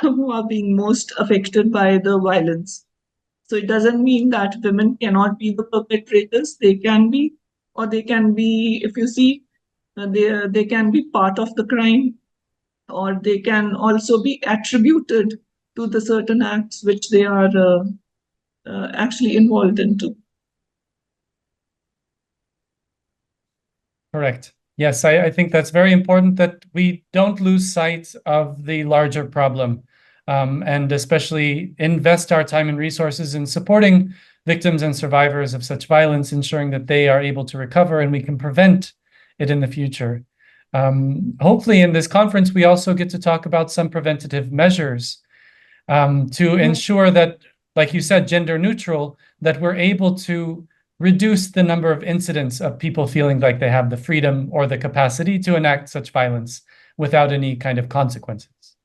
who are being most affected by the violence. So it doesn't mean that women cannot be the perpetrators. They can be, or they can be, if you see, they can be part of the crime, or they can also be attributed to the certain acts which they are actually involved into. Correct. Yes, I think that's very important that we don't lose sight of the larger problem, and especially invest our time and resources in supporting victims and survivors of such violence, ensuring that they are able to recover and we can prevent it in the future. Hopefully in this conference, we also get to talk about some preventative measures to ensure that, like you said, gender neutral, that we're able to reduce the number of incidents of people feeling like they have the freedom or the capacity to enact such violence without any kind of consequences.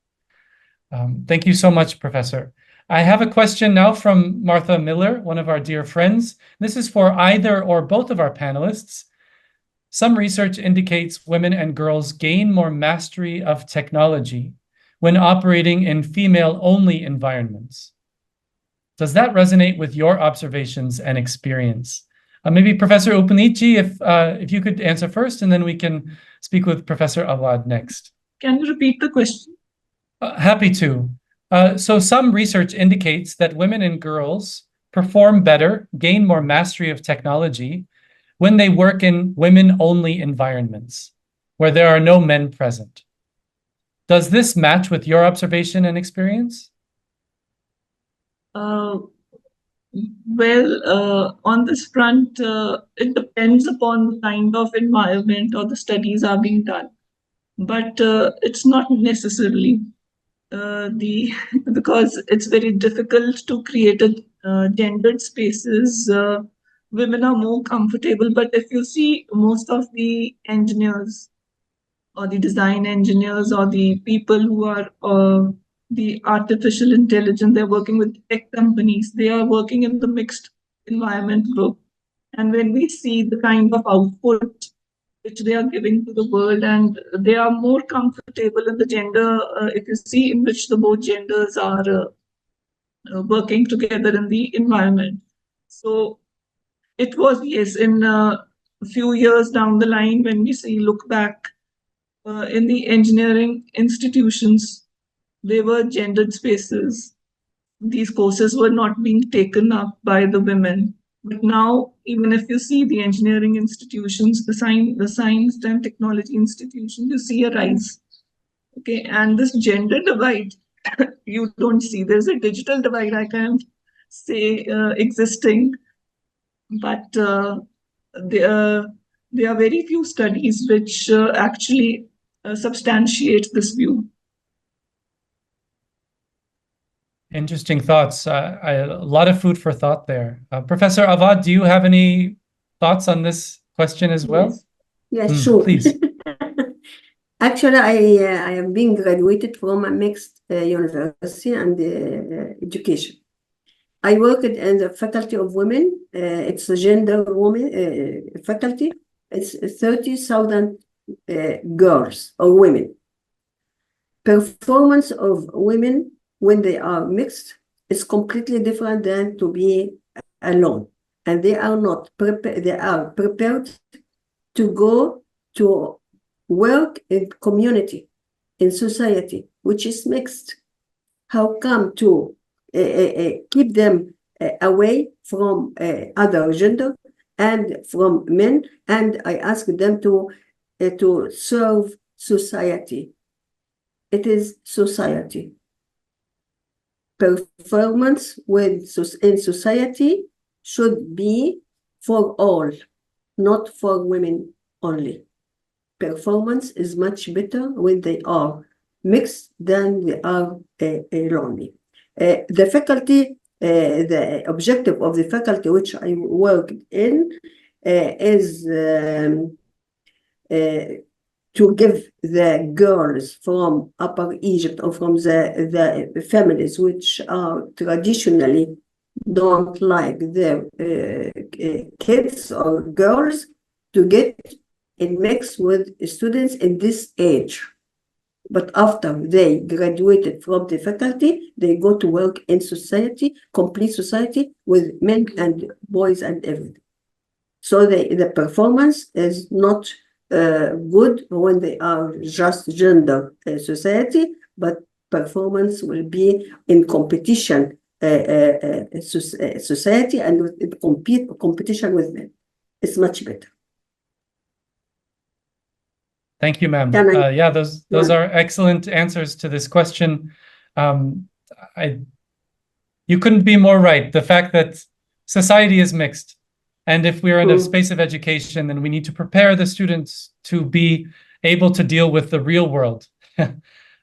Thank you so much, Professor. I have a question now from Martha Miller, one of our dear friends. This is for either or both of our panelists. Some research indicates women and girls gain more mastery of technology when operating in female-only environments. Does that resonate with your observations and experience? Maybe Professor Upanichi, if you could answer first, and then we can speak with Professor Awad next. Can you repeat the question? Happy to. So some research indicates that women and girls perform better, gain more mastery of technology when they work in women-only environments, where there are no men present. Does this match with your observation and experience? Well, on this front, it depends upon the kind of environment or the studies are being done. But it's not necessarily because it's very difficult to create gendered spaces. Women are more comfortable, but if you see most of the engineers or the design engineers or the people who are the artificial intelligence, they're working with tech companies, they are working in the mixed environment group. And when we see the kind of output which they are giving to the world, and they are more comfortable in the gender, if you see, in which the both genders are working together in the environment. So it was, yes, in a few years down the line, when we see, look back in the engineering institutions, they were gendered spaces. These courses were not being taken up by the women. But now, even if you see the engineering institutions, the science and technology institutions, you see a rise. Okay, and this gender divide, you don't see. There's a digital divide, I can't say existing, but there are very few studies which actually substantiate this view. Interesting thoughts. A lot of food for thought there. Professor Avad, do you have any thoughts on this question as well? Yes, sure. Please. Actually, I am being graduated from a mixed university and education. I worked in the faculty of women. It's a gender woman faculty. It's 30,000 girls or women. Performance of women when they are mixed is completely different than to be alone. And they are not prepared. They are prepared to go to work in community, in society, which is mixed. How come to keep them away from other gender and from men? And I ask them to serve society. It is society. Performance in society should be for all, not for women only. Performance is much better when they are mixed than they are lonely. The faculty, the objective of the faculty which I worked in is to give the girls from Upper Egypt or from the families which are traditionally don't like their kids or girls to get in mix with students in this age. But after they graduated from the faculty, they go to work in society, complete society with men and boys and everything. So the performance is not good when they are just gender society, but performance will be in competition society and with competition with men. It's much better. Thank you, ma'am. Yeah, those are excellent answers to this question. You couldn't be more right. The fact that society is mixed, and if we're in a space of education, then we need to prepare the students to be able to deal with the real world.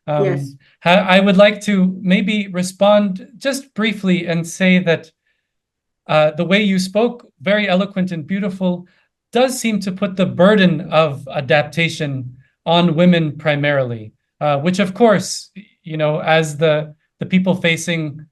Yes. I would like to maybe respond just briefly and say that the way you spoke, very eloquent and beautiful, does seem to put the burden of adaptation on women primarily, which of course, you know, as the people facing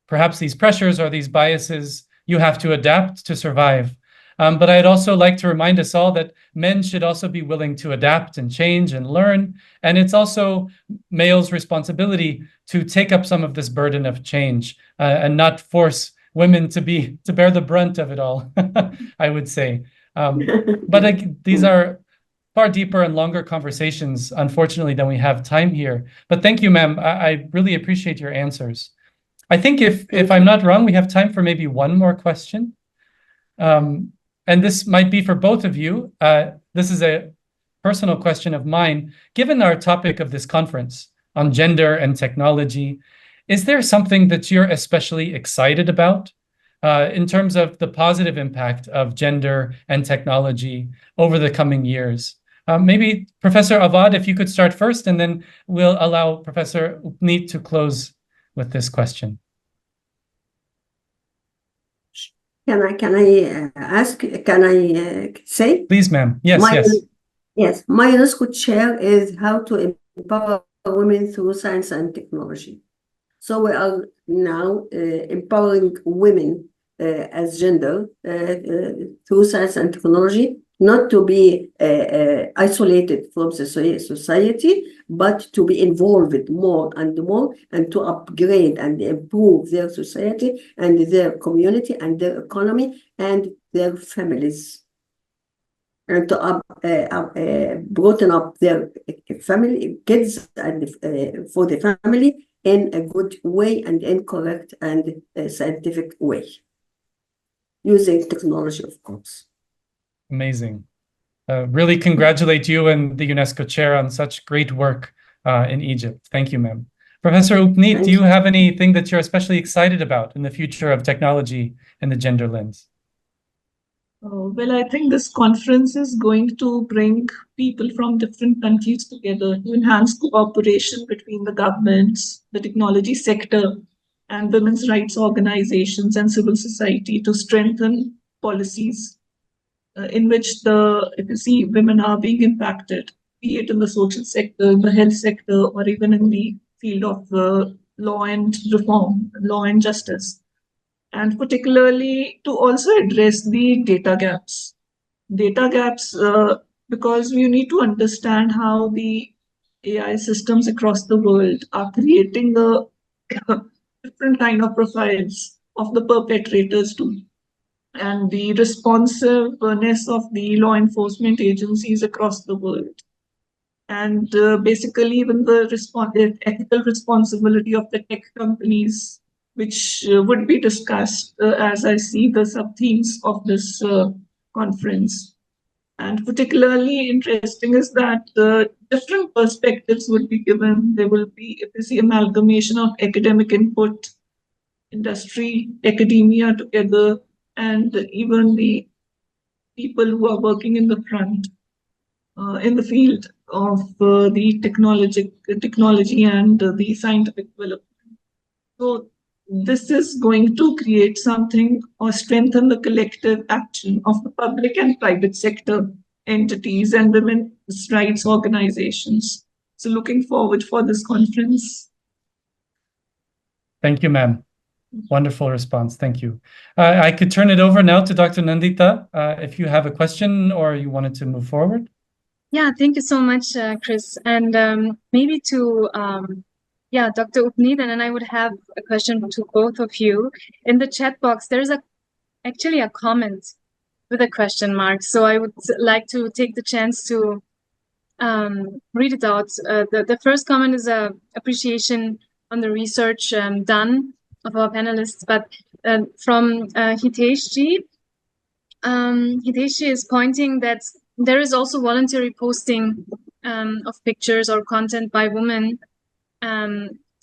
perhaps these pressures or these biases, you have to adapt to survive. But I'd also like to remind us all that men should also be willing to adapt and change and learn. And it's also males' responsibility to take up some of this burden of change and not force women to bear the brunt of it all, I would say. But these are far deeper and longer conversations, unfortunately, than we have time here. But thank you, ma'am. I really appreciate your answers. I think if I'm not wrong, we have time for maybe one more question. And this might be for both of you. This is a personal question of mine. Given our topic of this conference on gender and technology, is there something that you're especially excited about in terms of the positive impact of gender and technology over the coming years? Maybe Professor Avad, if you could start first, and then we'll allow Professor Upneet to close with this question. Can I ask? Can I say? Please, ma'am. Yes, yes. Yes, my UNESCO chair is how to empower women through science and technology. So we are now empowering women as gender through science and technology, not to be isolated from society, but to be involved more and more, and to upgrade and improve their society and their community and their economy and their families, and to broaden up their family, kids, and for the family in a good way and in correct and scientific way, using technology, of course. Amazing. Really congratulate you and the UNESCO chair on such great work in Egypt. Thank you, ma'am. Professor Upneet, do you have anything that you're especially excited about in the future of technology and the gender lens? Well, I think this conference is going to bring people from different countries together to enhance cooperation between the governments, the technology sector, and women's rights organizations and civil society to strengthen policies in which if you see, women are being impacted, be it in the social sector, in the health sector, or even in the field of law and reform, law and justice, and particularly to also address the data gaps. Data gaps, because we need to understand how the AI systems across the world are creating a different kind of profiles of the perpetrators too, and the responsiveness of the law enforcement agencies across the world, and basically even the ethical responsibility of the tech companies, which would be discussed as I see the sub-themes of this conference. And particularly interesting is that different perspectives would be given. There will be, if you see, amalgamation of academic input, industry, academia together, and even the people who are working in the front, in the field of the technology and the scientific development. So this is going to create something or strengthen the collective action of the public and private sector entities and women's rights organizations. So looking forward for this conference. Thank you, ma'am. Wonderful response. Thank you. I could turn it over now to Dr. Nandita if you have a question or you wanted to move forward. Yeah, thank you so much, Chris. And maybe to Dr. Upneet, and then I would have a question to both of you. In the chat box, there's actually a comment with a question mark. So I would like to take the chance to read it out. The first comment is a appreciation on the research done of our panelists, but from Hiteshi. Hiteshi is pointing that there is also voluntary posting of pictures or content by women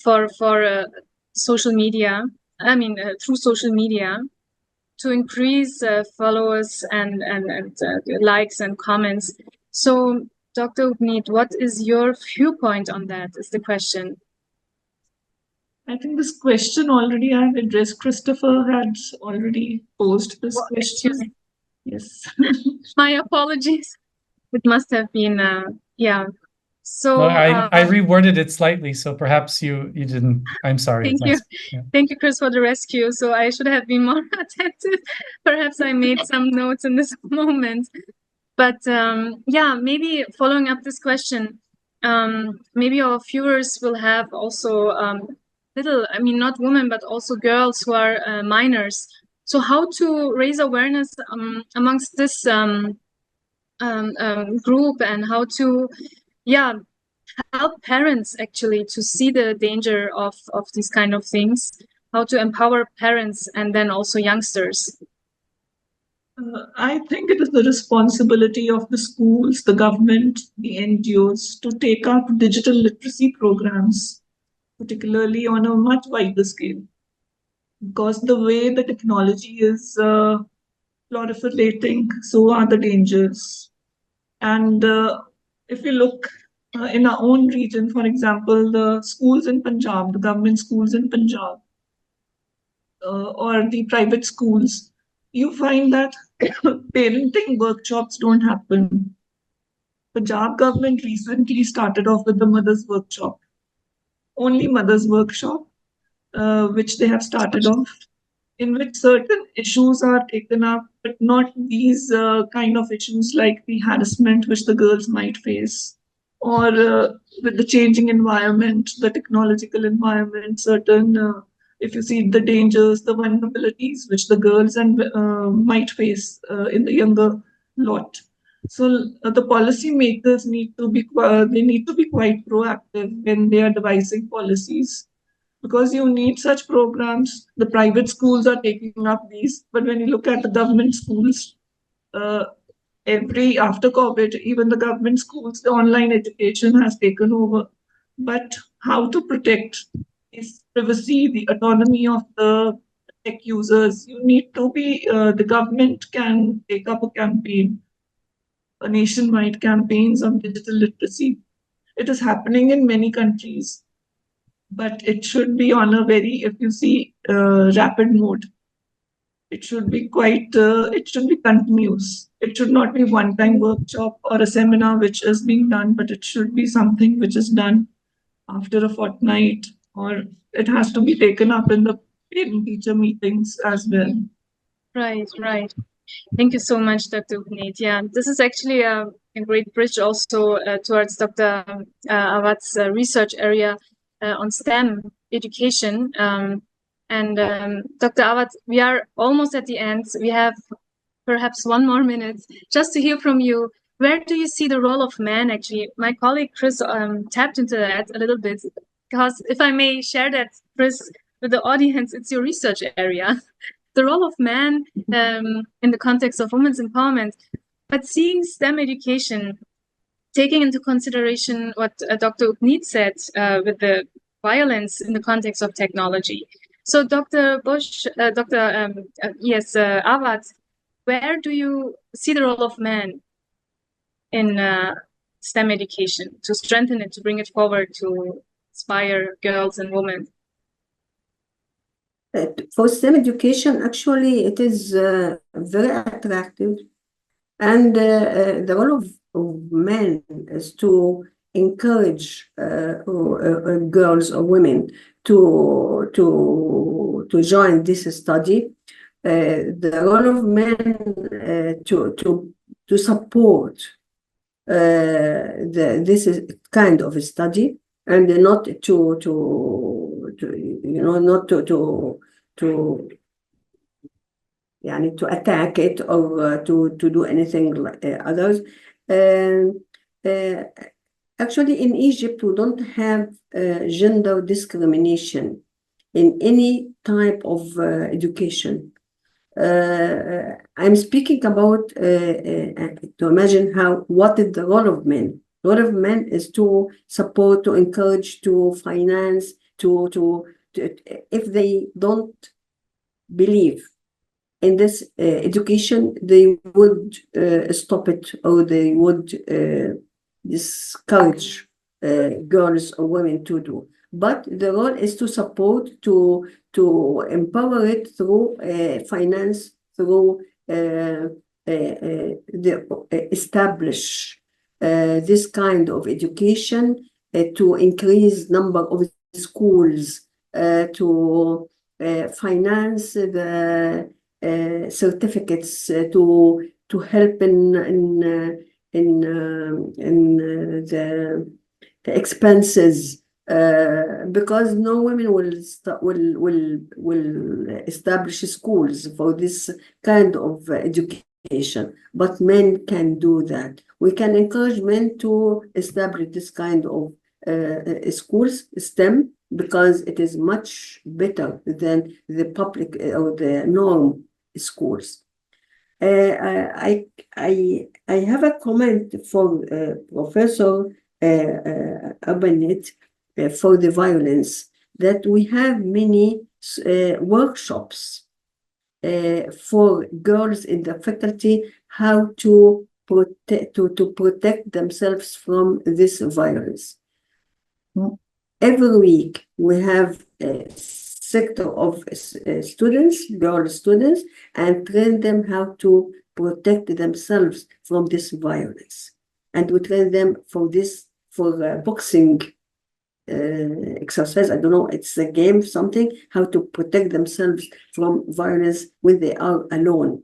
for social media. I mean, through social media, to increase followers and likes and comments. So, Dr. Upneet, what is your viewpoint on that? Is the question. I think this question already I have addressed. Christopher had already posed this question. Yes. My apologies. It must have been, So no, I reworded it slightly, so perhaps you didn't. I'm sorry. Thank you. Thank you, Chris, for the rescue. So I should have been more attentive. Perhaps I made some notes in this moment. But maybe following up this question, maybe our viewers will have also not women, but also girls who are minors. So how to raise awareness amongst this group, and how to, help parents actually to see the danger of these kind of things, how to empower parents and then also youngsters. I think it is the responsibility of the schools, the government, the NGOs to take up digital literacy programs, particularly on a much wider scale, because the way the technology is proliferating, so are the dangers. And if you look in our own region, for example, the schools in Punjab, the government schools in Punjab, or the private schools, you find that parenting workshops don't happen. Punjab government recently started off with the Mothers Workshop, only Mothers Workshop, which they have started off, in which certain issues are taken up, but not these kind of issues like the harassment which the girls might face, or with the changing environment, the technological environment, certain, if you see the dangers, the vulnerabilities which the girls and might face in the younger lot. So the policymakers need to be they need to be quite proactive when they are devising policies, because you need such programs. The private schools are taking up these, but when you look at the government schools, uh, after COVID, even the government schools, the online education has taken over. But how to protect is privacy, the autonomy of the tech users? You need to be, the government can take up a campaign, a nationwide campaigns on digital literacy. It is happening in many countries, but it should be on a very, if you see, rapid mode. It should be it should be continuous. It should not be one-time workshop or a seminar which is being done, but it should be something which is done after a fortnight, or it has to be taken up in the parent-teacher meetings as well. Right, right. Thank you so much, Dr. Puneet. Yeah, this is actually a great bridge also towards Dr. Awad's research area on STEM education. And Dr. Awad, we are almost at the end. We have perhaps one more minute just to hear from you. Where do you see the role of man, actually? My colleague Chris tapped into that a little bit, because if I may share that, Chris, with the audience, it's your research area. The role of man in the context of women's empowerment, but seeing STEM education, taking into consideration what Dr. Upneet said with the violence in the context of technology. So Dr. Bush, Awad, where do you see the role of man in STEM education to strengthen it, to bring it forward, to inspire girls and women? For STEM education, actually, it is very attractive. And the role of men is to encourage girls or women to join this study. The role of men to support this is kind of a study, and not to attack it, or to do anything like others. Actually, in Egypt, we don't have gender discrimination in any type of education. I'm speaking about to imagine what is the role of men. The role of men is to support, to encourage, to finance, to if they don't believe in this education, they would stop it, or they would discourage girls or women to do. But the role is to support, to empower it through finance, through establish this kind of education, to increase number of schools, to finance the certificates, to help in the expenses, because no women will establish schools for this kind of education, but men can do that. We can encourage men to establish this kind of schools, STEM, because it is much better than the public or the norm schools. I have a comment for Professor Abanet for the violence, that we have many workshops for girls in the faculty, how to protect themselves from this violence. Every week we have a sector of students, girl students, and train them how to protect themselves from this violence. and we train them for boxing exercise. I don't know, it's a game, something, how to protect themselves from violence when they are alone.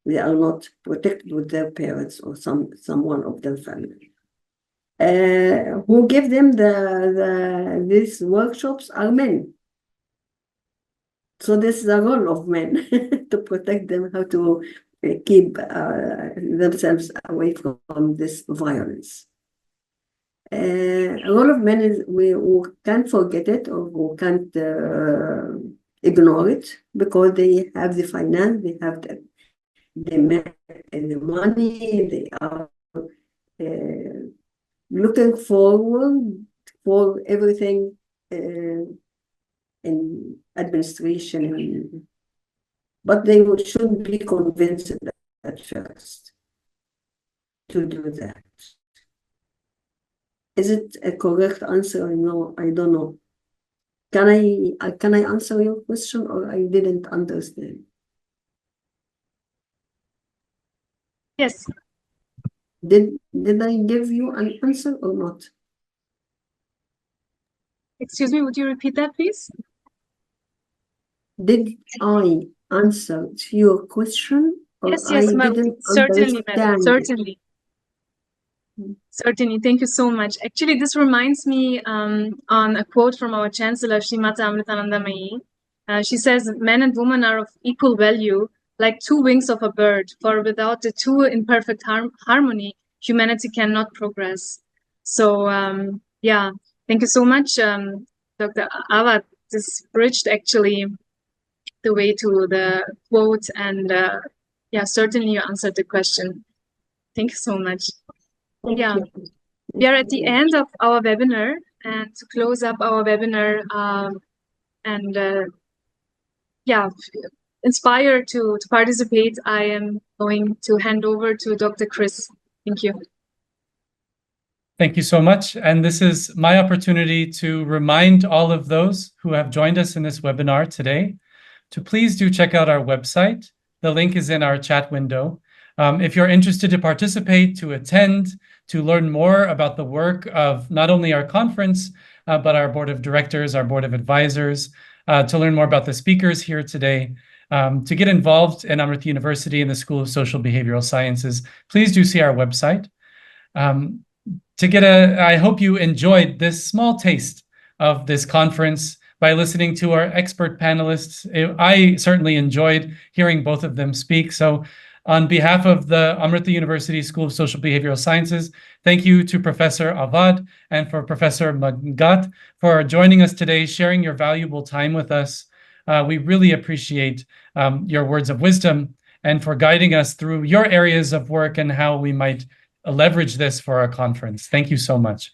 They are not protected with their parents or someone of their family. Who give them these workshops are men. So this is a role of men to protect them, how to keep themselves away from this violence. A lot of men is we can't forget it, or we can't ignore it, because they have the finance, they have the money, they are looking forward for everything in administration, but they should be convinced at first to do that. Is it a correct answer? No, I don't know. Can I answer your question, or I didn't understand? Yes. Did I give you an answer or not? Excuse me, would you repeat that, please? Did I answer to your question, or Yes, I ma'am. didn't Certainly, madam. understand? Certainly. Thank you so much. Actually, this reminds me on a quote from our Chancellor, Srimata Amritanandamayi. She says, men and women are of equal value, like two wings of a bird, for without the two in perfect harmony, humanity cannot progress. So, yeah, thank you so much, Dr. Awad. This bridged actually the way to the quote, and yeah, certainly you answered the question. Thank you so much. Thank Yeah, you. we are at the end of our webinar, and to close up our webinar and yeah, inspired to participate, I am going to hand over to Dr. Chris. Thank you. Thank you so much. And this is my opportunity to remind all of those who have joined us in this webinar today to please do check out our website. The link is in our chat window. If you're interested to participate, to attend, to learn more about the work of not only our conference, but our board of directors, our board of advisors, to learn more about the speakers here today, to get involved in Amrita University in the School of Social Behavioral Sciences, please do see our website. I hope you enjoyed this small taste of this conference by listening to our expert panelists. I certainly enjoyed hearing both of them speak. So on behalf of the Amrita University School of Social Behavioral Sciences, thank you to Professor Awad and for Professor Magat for joining us today, sharing your valuable time with us. We really appreciate your words of wisdom and for guiding us through your areas of work and how we might leverage this for our conference. Thank you so much.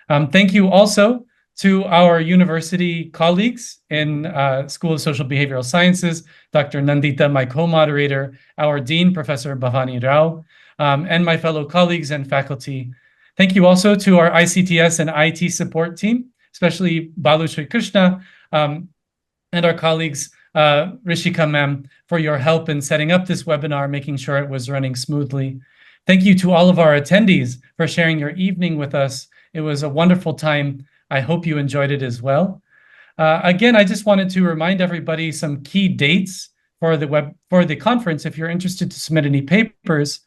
Thank you also to our university colleagues in School of Social Behavioral Sciences, Dr. Nandita, my co-moderator, our dean, Professor Bhavani Rao, and my fellow colleagues and faculty. Thank you also to our ICTS and IT support team, especially Balu Sri Krishna, and our colleagues, Rishika ma'am, for your help in setting up this webinar, making sure it was running smoothly. Thank you to all of our attendees for sharing your evening with us. It was a wonderful time. I hope you enjoyed it as well. Again, I just wanted to remind everybody some key dates for the conference. If you're interested to submit any papers,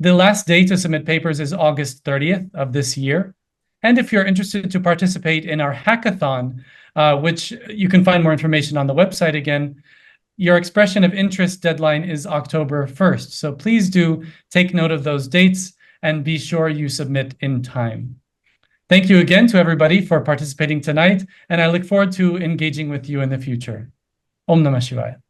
the last day to submit papers is August 30th of this year. And if you're interested to participate in our hackathon, which you can find more information on the website again, your expression of interest deadline is October 1st. So please do take note of those dates and be sure you submit in time. Thank you again to everybody for participating tonight, and I look forward to engaging with you in the future. Om Namah Shivaya.